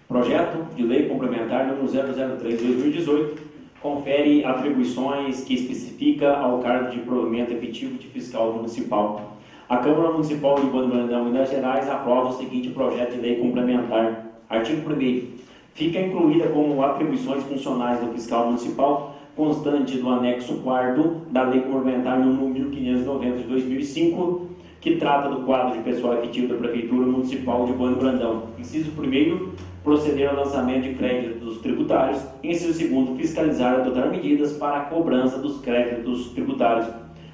Projeto de lei complementar número 003/2018 confere atribuições que especifica ao cargo de provimento efetivo de fiscal municipal. A Câmara Municipal de Bando Brandão, Minas Gerais, aprova o seguinte projeto de lei complementar. Artigo 1º. Fica incluída como atribuições funcionais do fiscal municipal constante do anexo 4º da Lei Complementar número 1590 de 2005, que trata do quadro de pessoal efetivo da Prefeitura Municipal de Bando Brandão. Inciso 1º, proceder ao lançamento de créditos tributários. Inciso 2º, fiscalizar e adotar medidas para a cobrança dos créditos tributários.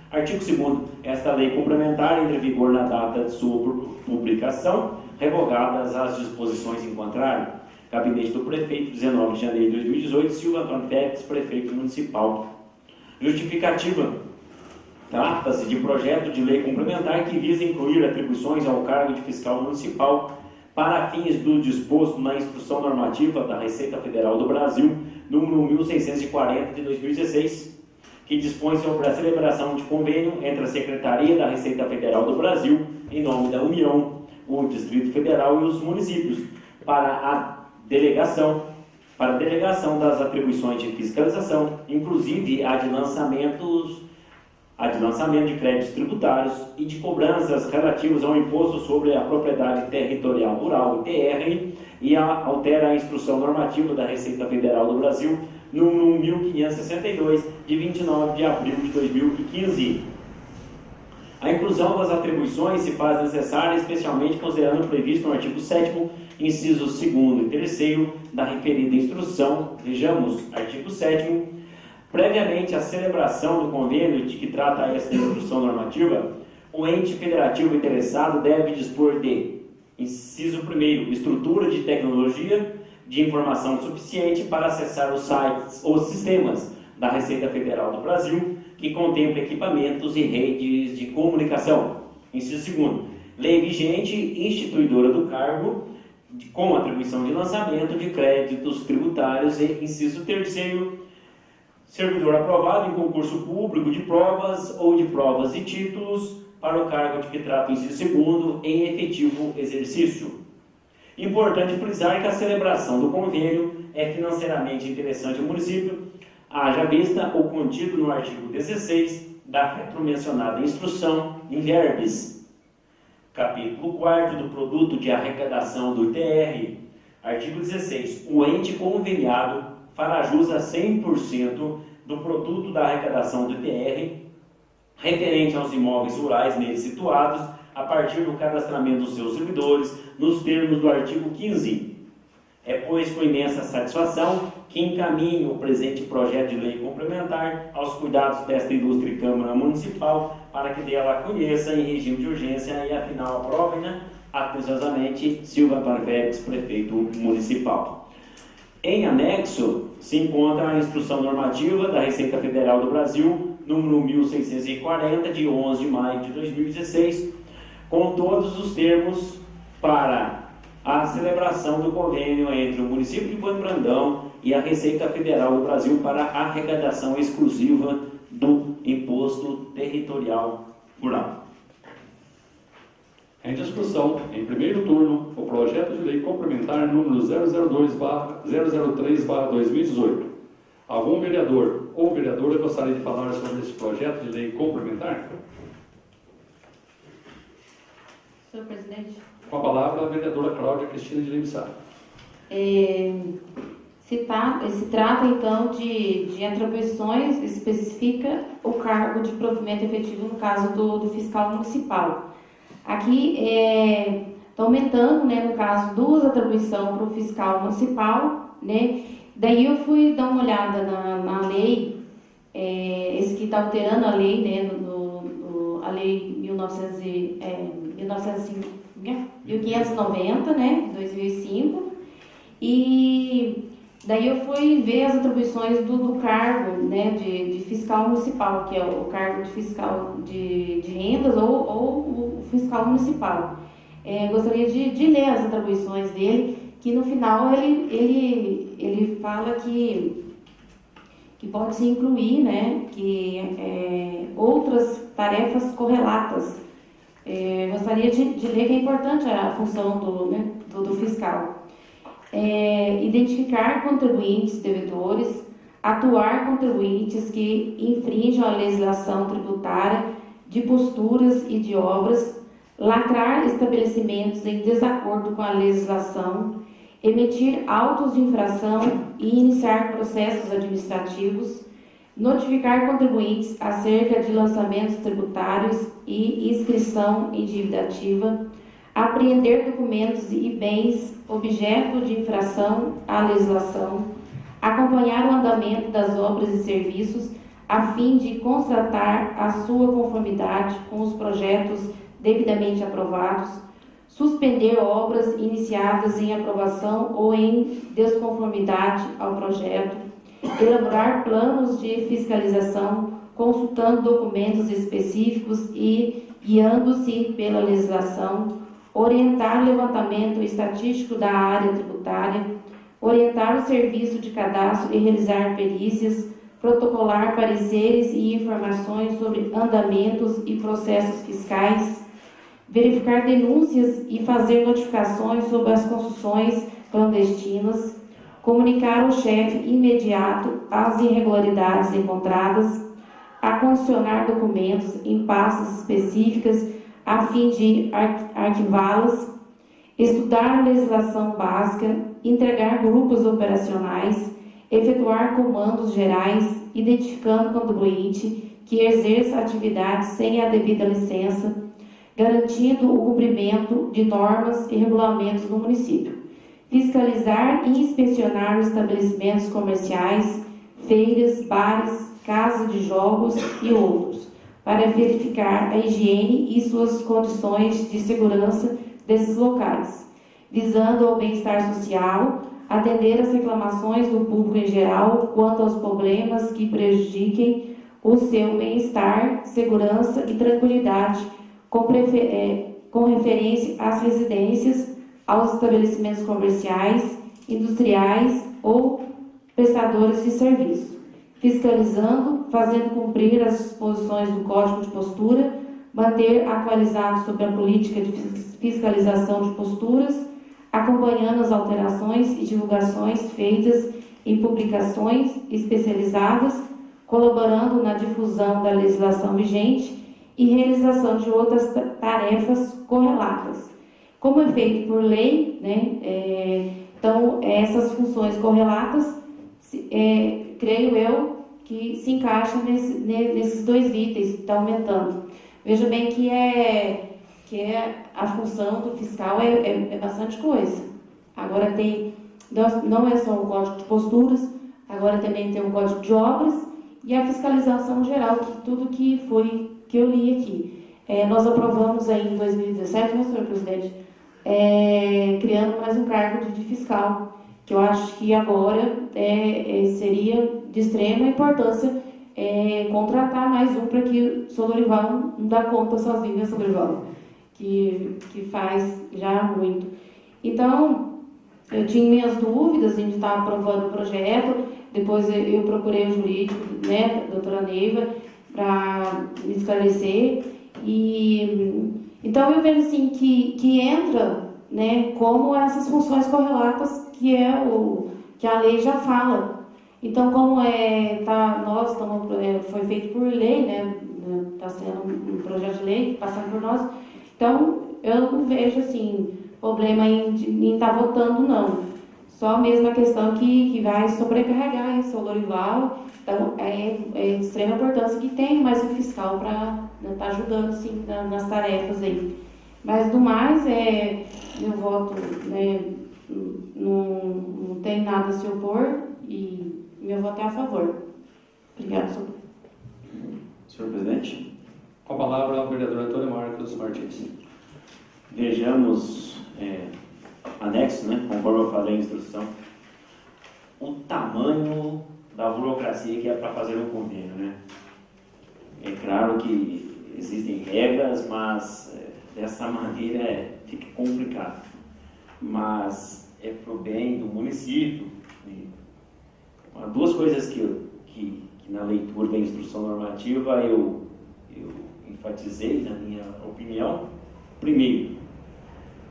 Artigo 2º, esta lei complementar entra em vigor na data de sua publicação, revogadas as disposições em contrário. Gabinete do Prefeito, 19 de janeiro de 2018, Silva Antônio Félix, Prefeito Municipal. Justificativa. Trata-se de projeto de lei complementar que visa incluir atribuições ao cargo de fiscal municipal para fins do disposto na Instrução Normativa da Receita Federal do Brasil, número 1640 de 2016, que dispõe sobre a celebração de convênio entre a Secretaria da Receita Federal do Brasil, em nome da União, o Distrito Federal e os municípios, para a delegação das atribuições de fiscalização, inclusive a de lançamento de créditos tributários e de cobranças relativos ao Imposto sobre a Propriedade Territorial Rural, ITR, e altera a Instrução Normativa da Receita Federal do Brasil, número 1562, de 29 de abril de 2015. A inclusão das atribuições se faz necessária, especialmente considerando o previsto no artigo 7º, incisos 2º e 3º da referida instrução. Vejamos, artigo 7º. Previamente à celebração do convênio de que trata esta instrução normativa, o ente federativo interessado deve dispor de, inciso 1º, estrutura de tecnologia de informação suficiente para acessar os sites ou sistemas da Receita Federal do Brasil, que contempla equipamentos e redes de comunicação. Inciso 2º, lei vigente instituidora do cargo, com atribuição de lançamento de créditos tributários. E inciso 3º, servidor aprovado em concurso público de provas ou de provas e títulos para o cargo de que trata o inciso 2º em efetivo exercício. Importante frisar que a celebração do convênio é financeiramente interessante ao município, haja vista o contido no artigo 16 da retromencionada instrução em verbes. Capítulo 4º do produto de arrecadação do ITR. Artigo 16. O ente conveniado fará jus a 100% do produto da arrecadação do ITR referente aos imóveis rurais neles situados, a partir do cadastramento dos seus servidores, nos termos do artigo 15. É, pois, com imensa satisfação que encaminho o presente projeto de lei complementar aos cuidados desta ilustre Câmara Municipal, para que dela conheça em regime de urgência e, afinal, aprovem, atenciosamente, Silva Antônio Félix, Prefeito Municipal. Em anexo, se encontra a Instrução Normativa da Receita Federal do Brasil, número 1640, de 11 de maio de 2016, com todos os termos para a celebração do convênio entre o município de Bueno Brandão e a Receita Federal do Brasil para a arrecadação exclusiva do Imposto Territorial Rural. Em discussão, em primeiro turno, o projeto de lei complementar número 003/2018. Algum vereador ou vereadora gostaria de falar sobre este projeto de lei complementar? Senhor presidente. Com a palavra, a vereadora Cláudia Cristina de Lima. Se trata, então, de atribuições, especifica o cargo de provimento efetivo no caso do fiscal municipal. Aqui está aumentando, né, no caso, 2 atribuições para o fiscal municipal, né? Daí eu fui dar uma olhada na lei, esse que está alterando a lei, né, a lei 1590, né, de 2005, e daí eu fui ver as atribuições do cargo, né, de fiscal municipal, que é o cargo de fiscal de rendas ou o fiscal municipal. Gostaria de ler as atribuições dele, que no final ele fala que pode se incluir, né, outras tarefas correlatas. Gostaria de ler que é importante a função do fiscal. Identificar contribuintes devedores, atuar contribuintes que infringam a legislação tributária de posturas e de obras, lacrar estabelecimentos em desacordo com a legislação, emitir autos de infração e iniciar processos administrativos, notificar contribuintes acerca de lançamentos tributários e inscrição em dívida ativa, apreender documentos e bens objeto de infração à legislação, acompanhar o andamento das obras e serviços a fim de constatar a sua conformidade com os projetos devidamente aprovados, suspender obras iniciadas em aprovação ou em desconformidade ao projeto, elaborar planos de fiscalização, consultando documentos específicos e guiando-se pela legislação, orientar o levantamento estatístico da área tributária, orientar o serviço de cadastro e realizar perícias, protocolar pareceres e informações sobre andamentos e processos fiscais, verificar denúncias e fazer notificações sobre as construções clandestinas, comunicar ao chefe imediato as irregularidades encontradas, acondicionar documentos em pastas específicas a fim de arquivá-las, estudar legislação básica, entregar grupos operacionais, efetuar comandos gerais, identificando o contribuinte que exerça atividades sem a devida licença, garantindo o cumprimento de normas e regulamentos do município. Fiscalizar e inspecionar os estabelecimentos comerciais, feiras, bares, casas de jogos e outros, para verificar a higiene e suas condições de segurança desses locais, visando ao bem-estar social, atender às reclamações do público em geral quanto aos problemas que prejudiquem o seu bem-estar, segurança e tranquilidade, com referência às residências, aos estabelecimentos comerciais, industriais ou prestadores de serviço, fiscalizando, fazendo cumprir as disposições do Código de Postura, manter atualizado sobre a política de fiscalização de posturas, acompanhando as alterações e divulgações feitas em publicações especializadas, colaborando na difusão da legislação vigente e realização de outras tarefas correlatas. Como é feito por lei, né, então essas funções correlatas, creio eu, que se encaixam nesses 2 itens que estão aumentando. Veja bem que a função do fiscal é bastante coisa. Agora não é só o Código de Posturas, agora também tem o Código de Obras e a fiscalização geral, tudo que eu li aqui. Nós aprovamos aí em 2017, né, senhor presidente, criando mais um cargo de fiscal, que eu acho que agora seria de extrema importância contratar mais um, para que o senhor Dorival não dá conta sozinho, né, senhor Dorival, que faz já muito. Então, eu tinha minhas dúvidas, a gente estava aprovando o projeto, depois eu procurei o jurídico, né, a doutora Neiva, para me esclarecer. E então eu vejo assim que entra, né, como essas funções correlatas que a lei já fala. Então, como foi feito por lei, né, está sendo um projeto de lei passando por nós, então eu não vejo assim problema em estar votando, não. Só mesmo a questão que vai sobrecarregar isso, o Lorival. Então, é de extrema importância que tenha mais um fiscal para estar ajudando assim, nas tarefas aí. Mas, do mais, meu voto, né, não tem nada a se opor e meu voto é a favor. Obrigada, senhor. Senhor presidente, Com a palavra, o vereador Antônio Marcos Martins. vejamos anexo, né, conforme eu falei em instrução, o tamanho da burocracia que é para fazer um convênio, né? É claro que existem regras, mas dessa maneira fica complicado. Mas é para o bem do município. Duas coisas que na leitura da instrução normativa eu enfatizei, na minha opinião. Primeiro,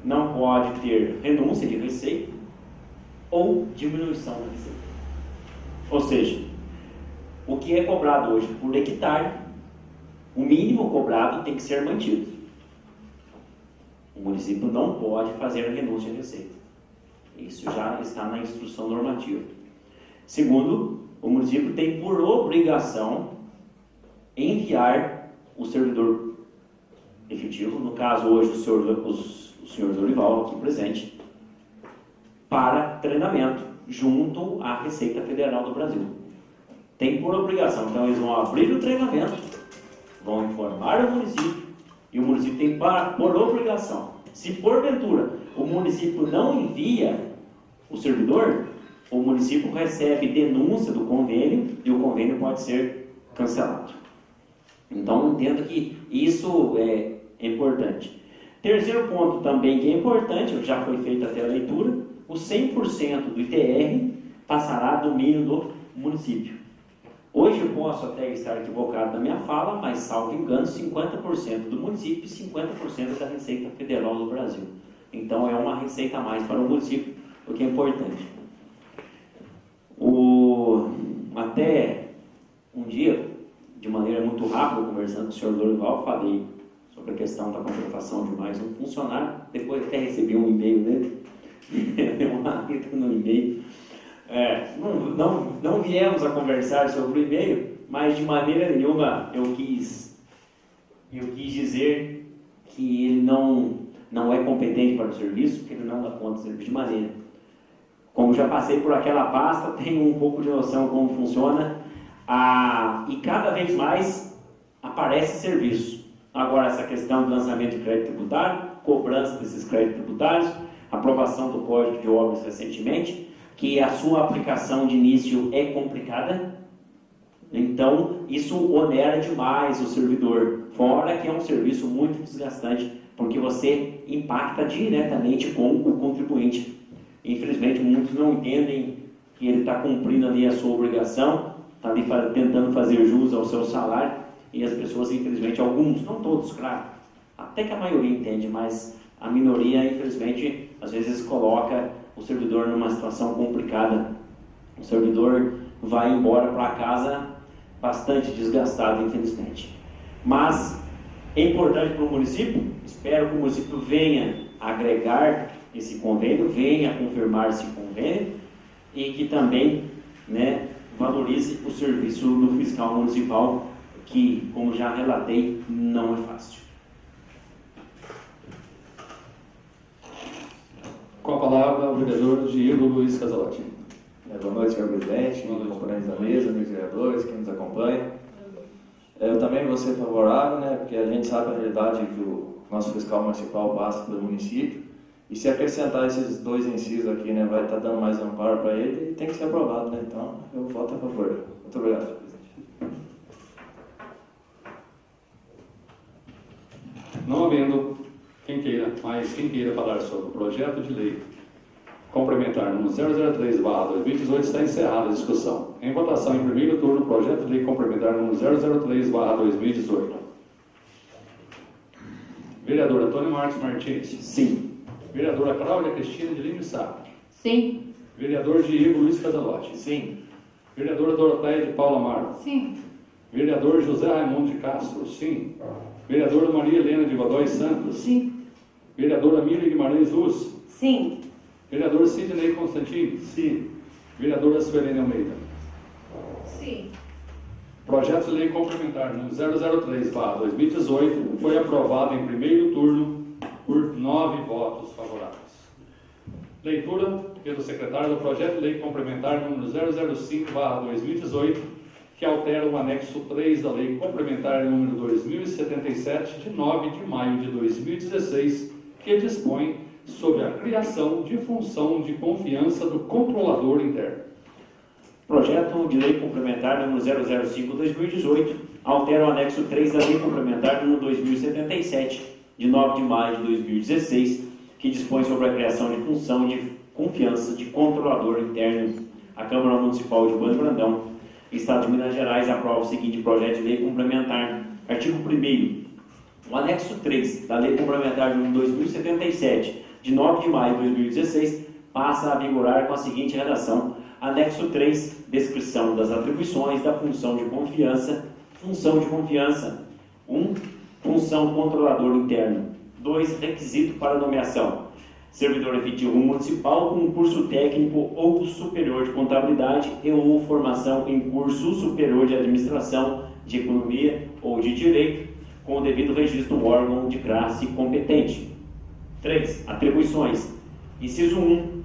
não pode ter renúncia de receita ou diminuição da receita. Ou seja, o que é cobrado hoje por hectare, o mínimo cobrado tem que ser mantido. O município não pode fazer renúncia de receita. Isso já está na instrução normativa. Segundo, o município tem por obrigação enviar o servidor efetivo, no caso hoje o senhor Dorival, aqui presente, para treinamento junto à Receita Federal do Brasil. Tem por obrigação. Então eles vão abrir o treinamento, vão informar o município, e o município tem por obrigação. Se porventura o município não envia o servidor, o município recebe denúncia do convênio e o convênio pode ser cancelado. Então entendo que isso é importante. Terceiro ponto também que é importante, já foi feita até a leitura, o 100% do ITR passará a domínio do município. Hoje eu posso até estar equivocado na minha fala, mas salvo engano, 50% do município e 50% da Receita Federal do Brasil. Então é uma receita a mais para o município, o que é importante. Até um dia, de maneira muito rápida, conversando com o senhor Dorival, falei sobre a questão da contratação de mais um funcionário. Depois até recebi um e-mail dele, deu uma letra no e-mail. Não viemos a conversar sobre o e-mail, mas de maneira nenhuma eu quis dizer que ele não é competente para o serviço, que ele não dá conta do serviço de maneira. Como já passei por aquela pasta, tenho um pouco de noção como funciona, e cada vez mais aparece serviço. Agora, essa questão do lançamento de crédito tributário, cobrança desses créditos tributários, aprovação do Código de Obras recentemente, que a sua aplicação de início é complicada, então isso onera demais o servidor, fora que é um serviço muito desgastante, porque você impacta diretamente com o contribuinte. Infelizmente, muitos não entendem que ele está cumprindo ali a sua obrigação, está ali tentando fazer jus ao seu salário, e as pessoas, infelizmente, alguns, não todos, claro, até que a maioria entende, mas a minoria, infelizmente, às vezes coloca o servidor numa situação complicada. O servidor vai embora para casa bastante desgastado, infelizmente. Mas é importante para o município, espero que o município venha agregar esse convênio, venha confirmar esse convênio e que também, valorize o serviço do fiscal municipal, que, como já relatei, não é fácil. Com a palavra, o vereador Diego Luiz Caselotti. Boa noite, senhor presidente, componentes da mesa, amigos vereadores, quem nos acompanha. Eu também vou ser favorável, porque a gente sabe a realidade que o nosso fiscal municipal passa pelo município. E se acrescentar esses dois incisos aqui, vai estar dando mais amparo para ele, tem que ser aprovado, Então, eu voto a favor. Muito obrigado, senhor presidente. Não havendo quem quem queira falar sobre o projeto de lei complementar número 003/2018 está encerrada a discussão. Em votação em primeiro turno, projeto de lei complementar número 003/2018. Vereador Antônio Marcos Martins. Sim. Vereadora Cláudia Cristina de Lima Sá. Sim. Vereador Diego Luiz Cadelotti. Sim. Vereadora Doroteia de Paula Amaro. Sim. Vereador José Raimundo de Castro. Sim. Vereadora Maria Helena de Godoy Santos. Sim. Vereadora Miriam Guimarães Luz. Sim. Vereador Sidney Constantino. Sim. Vereadora Suelene Almeida. Sim. Projeto de lei complementar número 003/2018 foi aprovado em primeiro turno por 9 votos favoráveis. Leitura pelo secretário do projeto de lei complementar número 005/2018, que altera o anexo 3 da lei complementar número 2077, de 9 de maio de 2016, que dispõe sobre a criação de função de confiança do controlador interno. Projeto de lei complementar número 005/2018 altera o anexo 3 da lei complementar número 2077, de 9 de maio de 2016, que dispõe sobre a criação de função de confiança de controlador interno. A Câmara Municipal de Bando Brandão, Estado de Minas Gerais, aprova o seguinte projeto de lei complementar. Artigo 1º. O anexo 3 da lei complementar número 2077, de 9 de maio de 2016, passa a vigorar com a seguinte redação: Anexo 3, descrição das atribuições da função de confiança. Função de confiança. 1. Função controlador interno. 2. Requisito para nomeação: servidor efetivo municipal com curso técnico ou superior de contabilidade e ou formação em curso superior de administração, de economia ou de direito, com o devido registro no órgão de classe competente. 3. Atribuições. Inciso 1.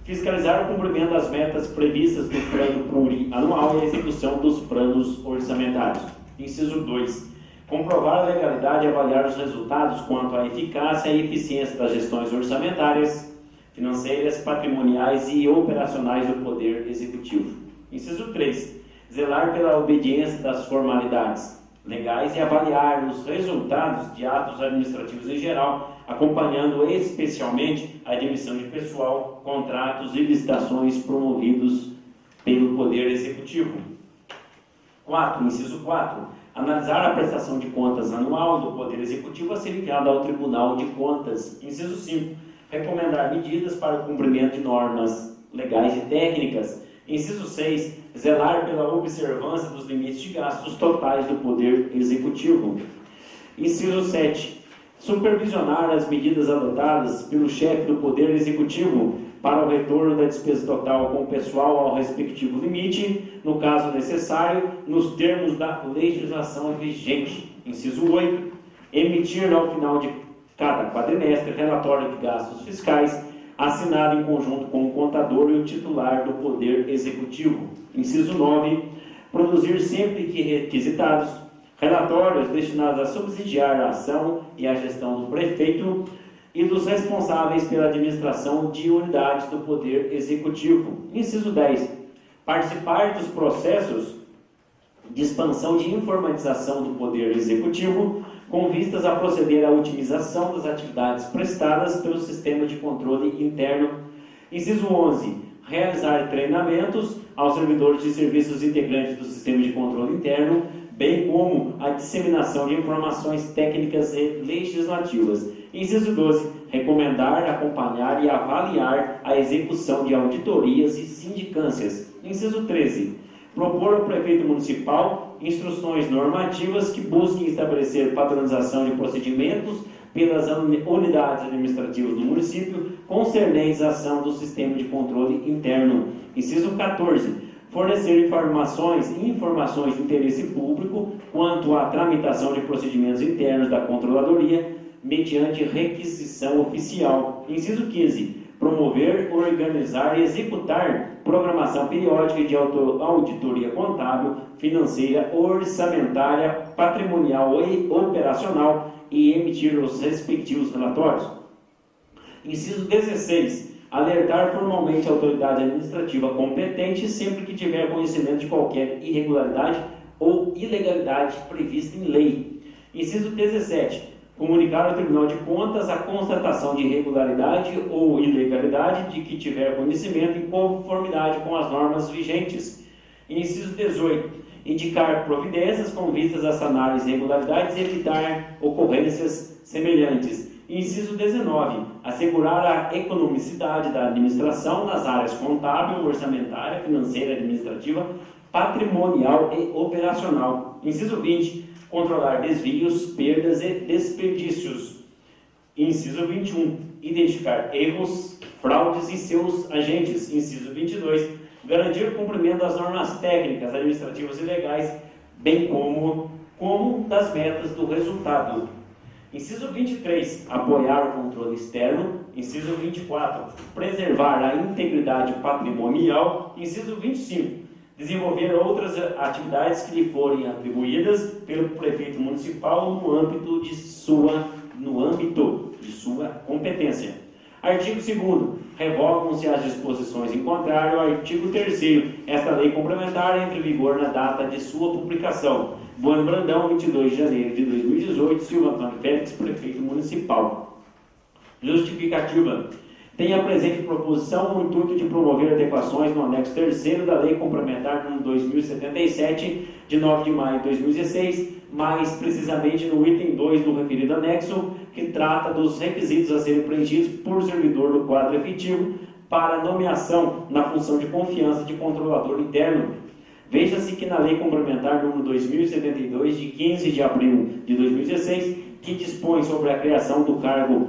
Fiscalizar o cumprimento das metas previstas no plano plurianual e a execução dos planos orçamentários. Inciso 2. Comprovar a legalidade e avaliar os resultados quanto à eficácia e eficiência das gestões orçamentárias, financeiras, patrimoniais e operacionais do Poder Executivo. Inciso 3. Zelar pela obediência das formalidades legais e avaliar os resultados de atos administrativos em geral, acompanhando especialmente a admissão de pessoal, contratos e licitações promovidos pelo Poder Executivo. 4. Inciso 4. Analisar a prestação de contas anual do Poder Executivo a ser enviada ao Tribunal de Contas. Inciso 5. Recomendar medidas para o cumprimento de normas legais e técnicas. Inciso 6. Zelar pela observância dos limites de gastos totais do Poder Executivo. Inciso 7. Supervisionar as medidas adotadas pelo chefe do Poder Executivo para o retorno da despesa total com o pessoal ao respectivo limite, no caso necessário, nos termos da legislação vigente. Inciso 8. Emitir ao final de cada quadrimestre relatório de gastos fiscais, assinado em conjunto com o contador e o titular do Poder Executivo. Inciso 9. Produzir sempre que requisitados relatórios destinados a subsidiar a ação e a gestão do prefeito e dos responsáveis pela administração de unidades do Poder Executivo. Inciso 10. Participar dos processos de expansão de informatização do Poder Executivo com vistas a proceder à otimização das atividades prestadas pelo sistema de controle interno. Inciso 11. Realizar treinamentos aos servidores de serviços integrantes do sistema de controle interno, bem como a disseminação de informações técnicas e legislativas. Inciso 12. Recomendar, acompanhar e avaliar a execução de auditorias e sindicâncias. Inciso 13. Propor ao prefeito municipal instruções normativas que busquem estabelecer padronização de procedimentos pelas unidades administrativas do município concernentes à ação do sistema de controle interno. Inciso 14. Fornecer informações de interesse público quanto à tramitação de procedimentos internos da controladoria mediante requisição oficial. Inciso 15. Promover, organizar e executar programação periódica de auditoria contábil, financeira, orçamentária, patrimonial e operacional e emitir os respectivos relatórios. Inciso 16. Alertar formalmente a autoridade administrativa competente sempre que tiver conhecimento de qualquer irregularidade ou ilegalidade prevista em lei. Inciso 17. comunicar ao Tribunal de Contas a constatação de irregularidade ou ilegalidade de que tiver conhecimento em conformidade com as normas vigentes. Inciso 18. Indicar providências com vistas a sanar as irregularidades e evitar ocorrências semelhantes. Inciso 19. Assegurar a economicidade da administração nas áreas contábil, orçamentária, financeira, administrativa, patrimonial e operacional. Inciso 20. Controlar desvios, perdas e desperdícios. Inciso 21. Identificar erros, fraudes e seus agentes. Inciso 22. Garantir o cumprimento das normas técnicas, administrativas e legais, bem como das metas do resultado. Inciso 23. Apoiar o controle externo. Inciso 24. Preservar a integridade patrimonial. Inciso 25. Desenvolver outras atividades que lhe forem atribuídas pelo prefeito municipal no âmbito de sua competência. Artigo 2º. Revogam-se as disposições em contrário ao artigo 3º. Esta lei complementar entra em vigor na data de sua publicação. Bueno Brandão, 22 de janeiro de 2018. Silva Antônio Félix, prefeito municipal. Justificativa. Tem a presente proposição o intuito de promover adequações no anexo 3º da Lei Complementar número 2077, de 9 de maio de 2016, mais precisamente no item 2 do referido anexo, que trata dos requisitos a serem preenchidos por servidor do quadro efetivo para nomeação na função de confiança de controlador interno. Veja-se que na Lei Complementar número 2072, de 15 de abril de 2016, que dispõe sobre a criação do cargo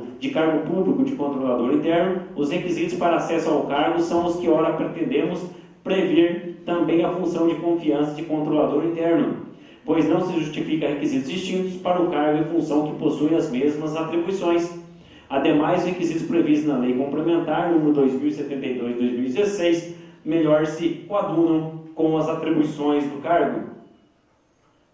público de controlador interno, os requisitos para acesso ao cargo são os que ora pretendemos prever também a função de confiança de controlador interno, pois não se justifica requisitos distintos para o cargo e função que possuem as mesmas atribuições. Ademais, os requisitos previstos na Lei Complementar número 2072 de 2016 melhor se coadunam com as atribuições do cargo.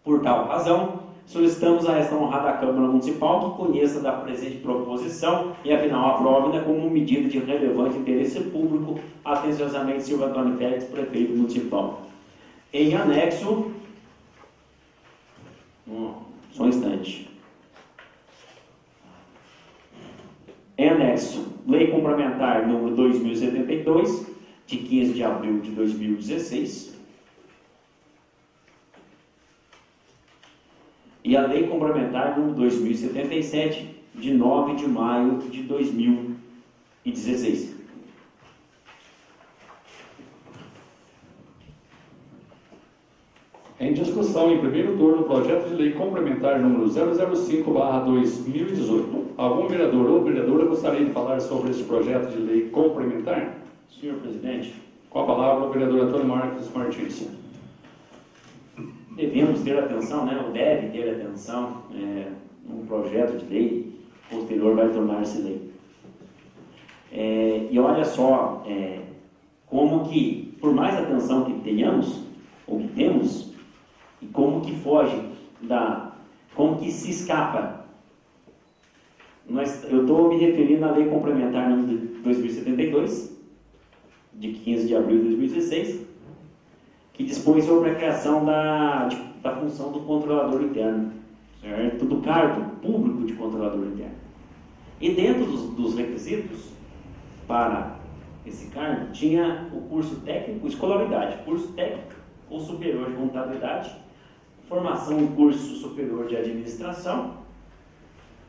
Por tal razão, solicitamos a esta honrada Câmara Municipal que conheça da presente proposição e, afinal, aprove-na como medida de relevante interesse público. Atenciosamente, Silva Antônio Félix, prefeito municipal. Em anexo, só um instante. Em anexo, Lei Complementar número 2072, de 15 de abril de 2016. E a Lei Complementar número 2077, de 9 de maio de 2016. Em discussão, em primeiro turno, o projeto de lei complementar número 005/2018. Algum vereador ou vereadora gostaria de falar sobre esse projeto de lei complementar? Senhor presidente, Com a palavra, o vereador Antônio Marcos Martins. devemos ter atenção, né? Ou deve ter atenção, um projeto de lei posterior vai tornar-se lei. E olha só, como que, por mais atenção que tenhamos, ou que temos, e como que foge como que se escapa. Eu estou me referindo à Lei Complementar número 2072, de 15 de abril de 2016, que dispõe sobre a criação da função do controlador interno, certo? Do cargo público de controlador interno. E dentro dos requisitos para esse cargo, tinha o curso técnico, escolaridade, curso técnico ou superior de contabilidade, formação em curso superior de administração,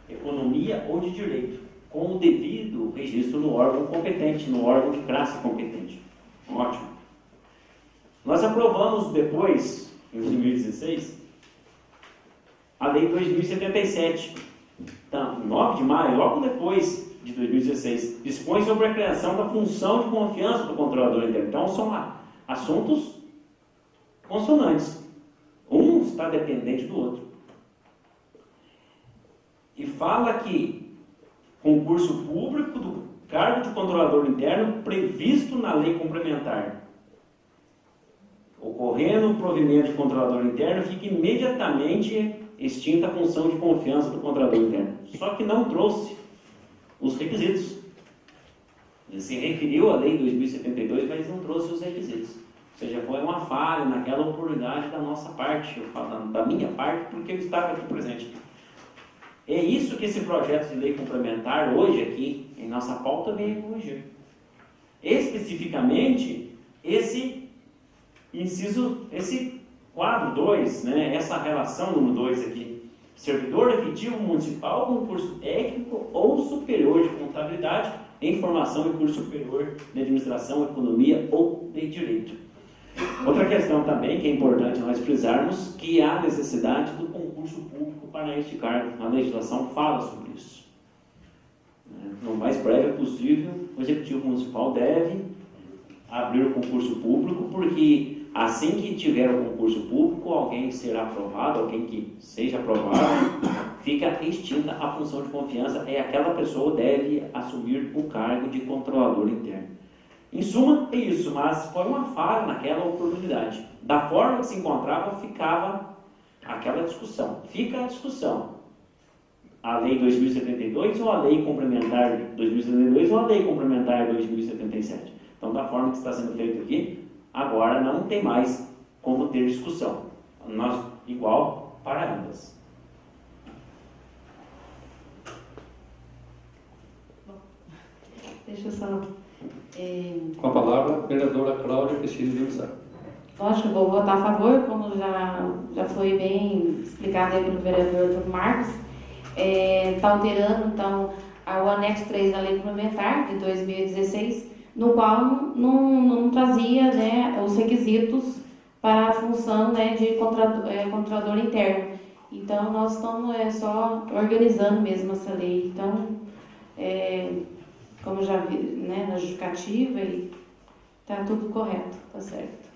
economia ou de direito, com o devido registro no órgão competente, no órgão de classe competente. Ótimo. Nós aprovamos depois, em 2016, a Lei 2077. Então, 9 de maio, logo depois de 2016, dispõe sobre a criação da função de confiança do controlador interno. Então, são assuntos consonantes. Um está dependente do outro. E fala que concurso público do cargo de controlador interno previsto na lei complementar. Ocorrendo o provimento de controlador interno, fica imediatamente extinta a função de confiança do controlador interno. Só que não trouxe os requisitos. Ele se referiu à lei 2072, mas não trouxe os requisitos. Ou seja, foi uma falha naquela oportunidade da nossa parte, eu falo da minha parte, porque eu estava aqui presente. É isso que esse projeto de lei complementar hoje aqui, em nossa pauta, vem hoje. Especificamente, esse inciso, esse quadro 2, né, essa relação número 2 aqui. Servidor efetivo municipal com curso técnico ou superior de contabilidade em formação e curso superior de administração, economia ou de direito. Outra questão também que é importante nós frisarmos, que há necessidade do concurso público para este cargo. A legislação fala sobre isso. No mais breve possível, o Executivo Municipal deve abrir o concurso público, porque assim que tiver o concurso público, alguém será aprovado, alguém que seja aprovado, fica extinta a função de confiança e aquela pessoa deve assumir o cargo de controlador interno. Em suma, é isso, mas foi uma falha naquela oportunidade. Da forma que se encontrava, ficava aquela discussão. Fica a discussão. A Lei 2072 ou a Lei Complementar 2072 ou a Lei Complementar 2077. Então, da forma que está sendo feito aqui, agora não tem mais como ter discussão. Nós, igual para ambas. Deixa eu só... Com a palavra, a vereadora Cláudia Cristina de Lima. Lógico, eu vou votar a favor, como já foi bem explicado aí pelo vereador Dr. Marcos. Está alterando, então, o anexo 3 da Lei Complementar de 2016, no qual não trazia, né, os requisitos para a função, né, de controlador interno. Então, nós estamos só organizando mesmo essa lei. Então, como já vi, né, na justificativa, e está tudo correto, está certo.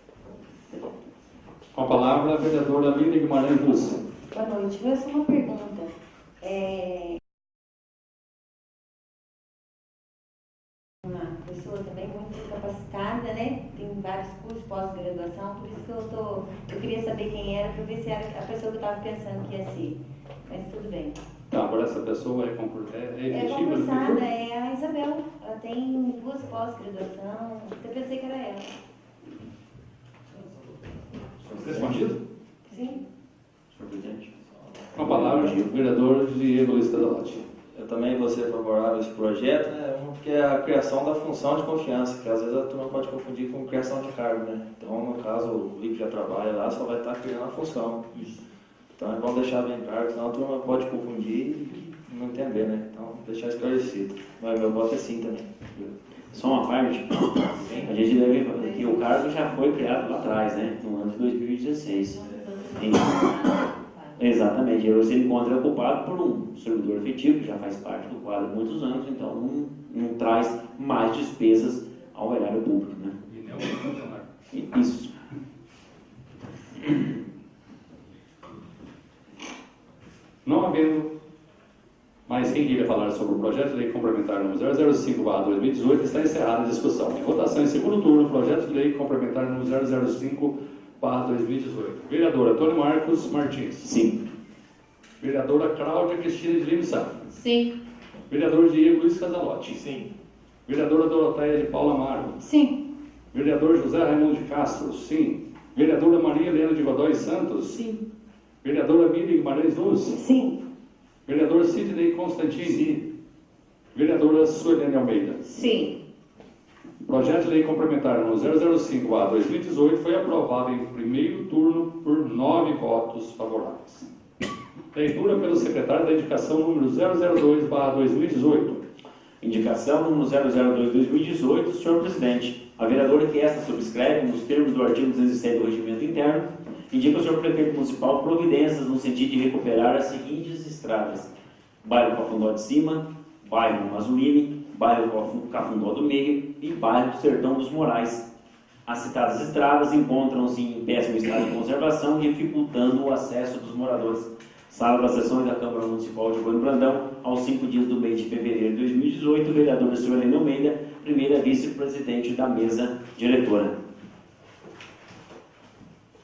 Com a palavra, a vereadora Lília Guimarães Lúcia. Boa noite. Eu só uma pergunta. Uma pessoa também muito capacitada, né? Tem vários cursos pós-graduação, por isso que eu queria saber quem era, para ver se era a pessoa que eu estava pensando que ia ser. Mas tudo bem. Tá, agora essa pessoa é efetiva? Concursada, é a Isabel. Ela tem 2 pós-graduação. Eu pensei que era ela. Respondido? Sim. Senhor presidente. Com a palavra, o vereador Diego Luiz Cadalotti. Eu também vou ser favorável a esse projeto, né? Porque é a criação da função de confiança, que às vezes a turma pode confundir com criação de cargo, né? Então, no caso, o Lico já trabalha lá, só vai estar criando a função. Então, vamos deixar bem claro, senão a turma pode confundir e não entender, né? Então, deixar esclarecido. Mas meu voto é sim também. Só uma parte, a gente deve que o cargo já foi criado lá atrás, né? No ano de 2016. Exatamente, e você encontra ocupado por um servidor efetivo, que já faz parte do quadro há muitos anos, então não traz mais despesas ao erário público, né? E não funcionário. Isso. Não havendo mais quem queira falar sobre o projeto de lei complementar número 005/2018, está encerrada a discussão. Em votação em segundo turno, projeto de lei complementar número 005/2018. Vereadora Antônio Marcos Martins. Sim. Vereadora Cláudia Cristina de Lima Sá. Sim. Vereador Diego Luiz Cadalotti. Sim. Vereadora Doroteia de Paula Amaro. Sim. Vereador José Raimundo de Castro. Sim. Vereadora Maria Helena de Godoy Santos. Sim. Vereadora Miriam Guimarães Luz. Sim. Vereador Sidney Constantini. Sim. Vereadora Suelene Almeida. Sim. O projeto de lei complementar número 005/2018 foi aprovado em primeiro turno por 9 votos favoráveis. Leitura pelo secretário da Indicação número 002/2018. Indicação número 002/2018, senhor presidente. A vereadora que esta subscreve, nos termos do artigo 207 do Regimento Interno, indica ao senhor prefeito municipal providências no sentido de recuperar as seguintes estradas: bairro Cafundó de Cima, bairro Mazuline, bairro Cafundó do Meio e bairro Sertão dos Morais. As citadas estradas encontram-se em péssimo estado de conservação, dificultando o acesso dos moradores. Sala das sessões da Câmara Municipal de Bueno Brandão, aos 5 dias do mês de fevereiro de 2018, vereadora Suelene Almeida, primeira vice-presidente da mesa diretora.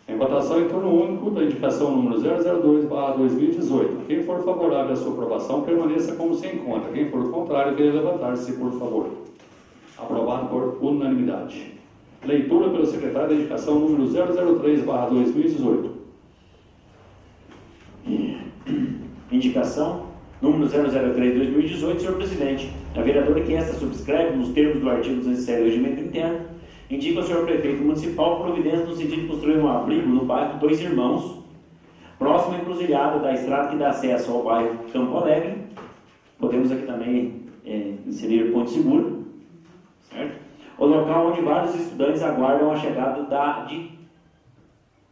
Em votação em turno único da indicação número 002/2018. Quem for favorável à sua aprovação, permaneça como se encontra. Quem for contrário, queira levantar-se, por favor. Aprovado por unanimidade. Leitura pelo secretário da indicação número 003/2018. Indicação número 003/2018, senhor presidente, a vereadora que esta subscreve, nos termos do artigo 207 do Regimento Interno, indica ao senhor prefeito municipal providência no sentido de construir um abrigo no bairro Dois Irmãos, próximo à encruzilhada da estrada que dá acesso ao bairro Campo Alegre. Podemos aqui também inserir Ponte Seguro, certo? O local onde vários estudantes aguardam a chegada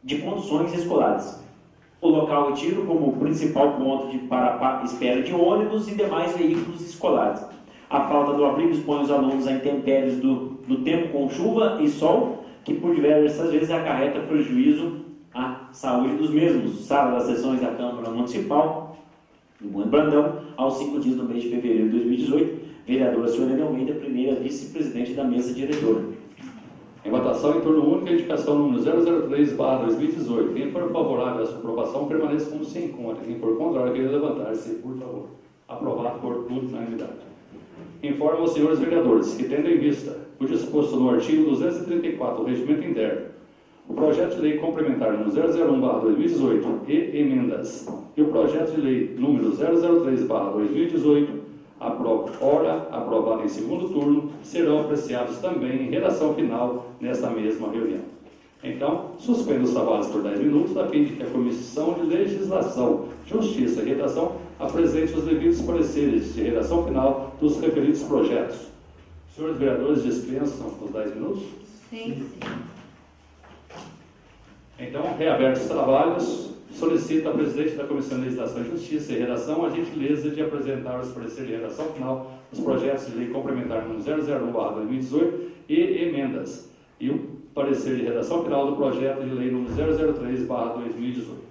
de conduções escolares. O local é tido como principal ponto para espera de ônibus e demais veículos escolares. A falta do abrigo expõe os alunos a intempéries do tempo com chuva e sol, que por diversas vezes acarreta prejuízo à saúde dos mesmos. Sala das sessões da Câmara Municipal, em Bueno Brandão, aos 5 dias do mês de fevereiro de 2018, vereadora Suelene Almeida, primeira vice-presidente da mesa diretora. Em votação, em turno único, a indicação número 003/2018. Quem for favorável à sua aprovação, permaneça como se encontra. Quem for contrário, queira levantar-se, por favor. Aprovado por unanimidade. Informo aos senhores vereadores que, tendo em vista o disposto no artigo 234 do Regimento Interno, o projeto de lei complementar número 001/2018 e emendas, e o projeto de lei número 003/2018, ora aprovado em segundo turno, serão apreciados também em redação final nesta mesma reunião. Então, suspendo os trabalhos por 10 minutos, a fim de que a Comissão de Legislação, Justiça e Redação apresente os devidos pareceres de redação final dos referidos projetos. Senhores vereadores, dispensam os 10 minutos? Sim. Então, reabertos os trabalhos, solicito à presidente da Comissão de Legislação e Justiça e Redação a gentileza de apresentar os pareceres de redação final dos projetos de lei complementar número 001/2018 e emendas, e o parecer de redação final do projeto de lei número 003/2018.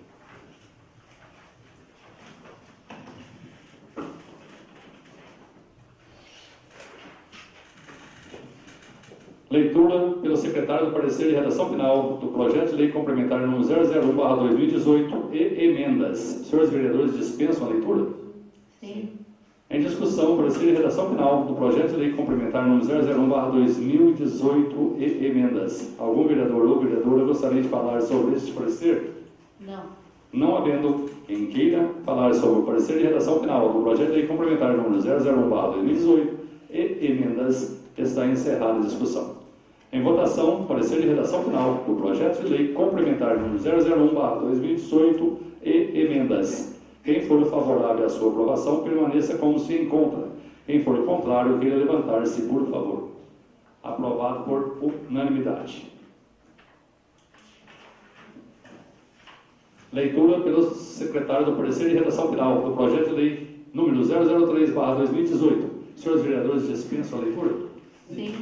Leitura pelo secretário do parecer de redação final do projeto de lei complementar número 001/2018 e emendas. Senhores vereadores, dispensam a leitura? Sim. Em discussão, parecer de redação final do projeto de lei complementar número 001/2018 e emendas. Algum vereador ou vereadora gostaria de falar sobre este parecer? Não. Não havendo quem queira falar sobre o parecer de redação final do projeto de lei complementar número 001/2018 e emendas, está encerrada a discussão. Em votação, parecer de redação final do projeto de lei complementar número 001/2018 e emendas. Quem for favorável à sua aprovação, permaneça como se encontra. Quem for contrário, queira levantar-se, por favor. Aprovado por unanimidade. Leitura pelo secretário do parecer de redação final do projeto de lei número 003/2018. Senhores vereadores, dispensam a leitura? Sim.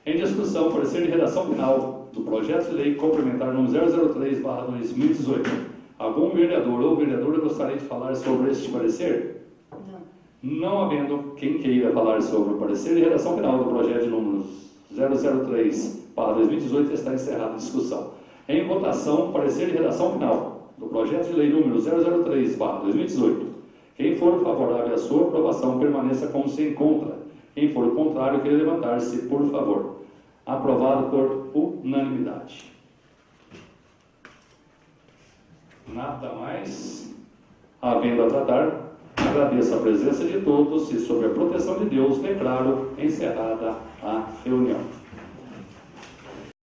Em discussão, parecer de redação final do projeto de lei complementar número 003/2018. Algum vereador ou vereadora gostaria de falar sobre este parecer? Não. Não havendo quem queira falar sobre o parecer de redação final do projeto de número 003/2018, está encerrada a discussão. Em votação, parecer de redação final do projeto de lei número 003/2018. Quem for favorável à sua aprovação, permaneça como se encontra. Quem for contrário, queira levantar-se, por favor. Aprovado por unanimidade. Nada mais havendo a tratar, agradeço a presença de todos e, sob a proteção de Deus, declaro encerrada a reunião.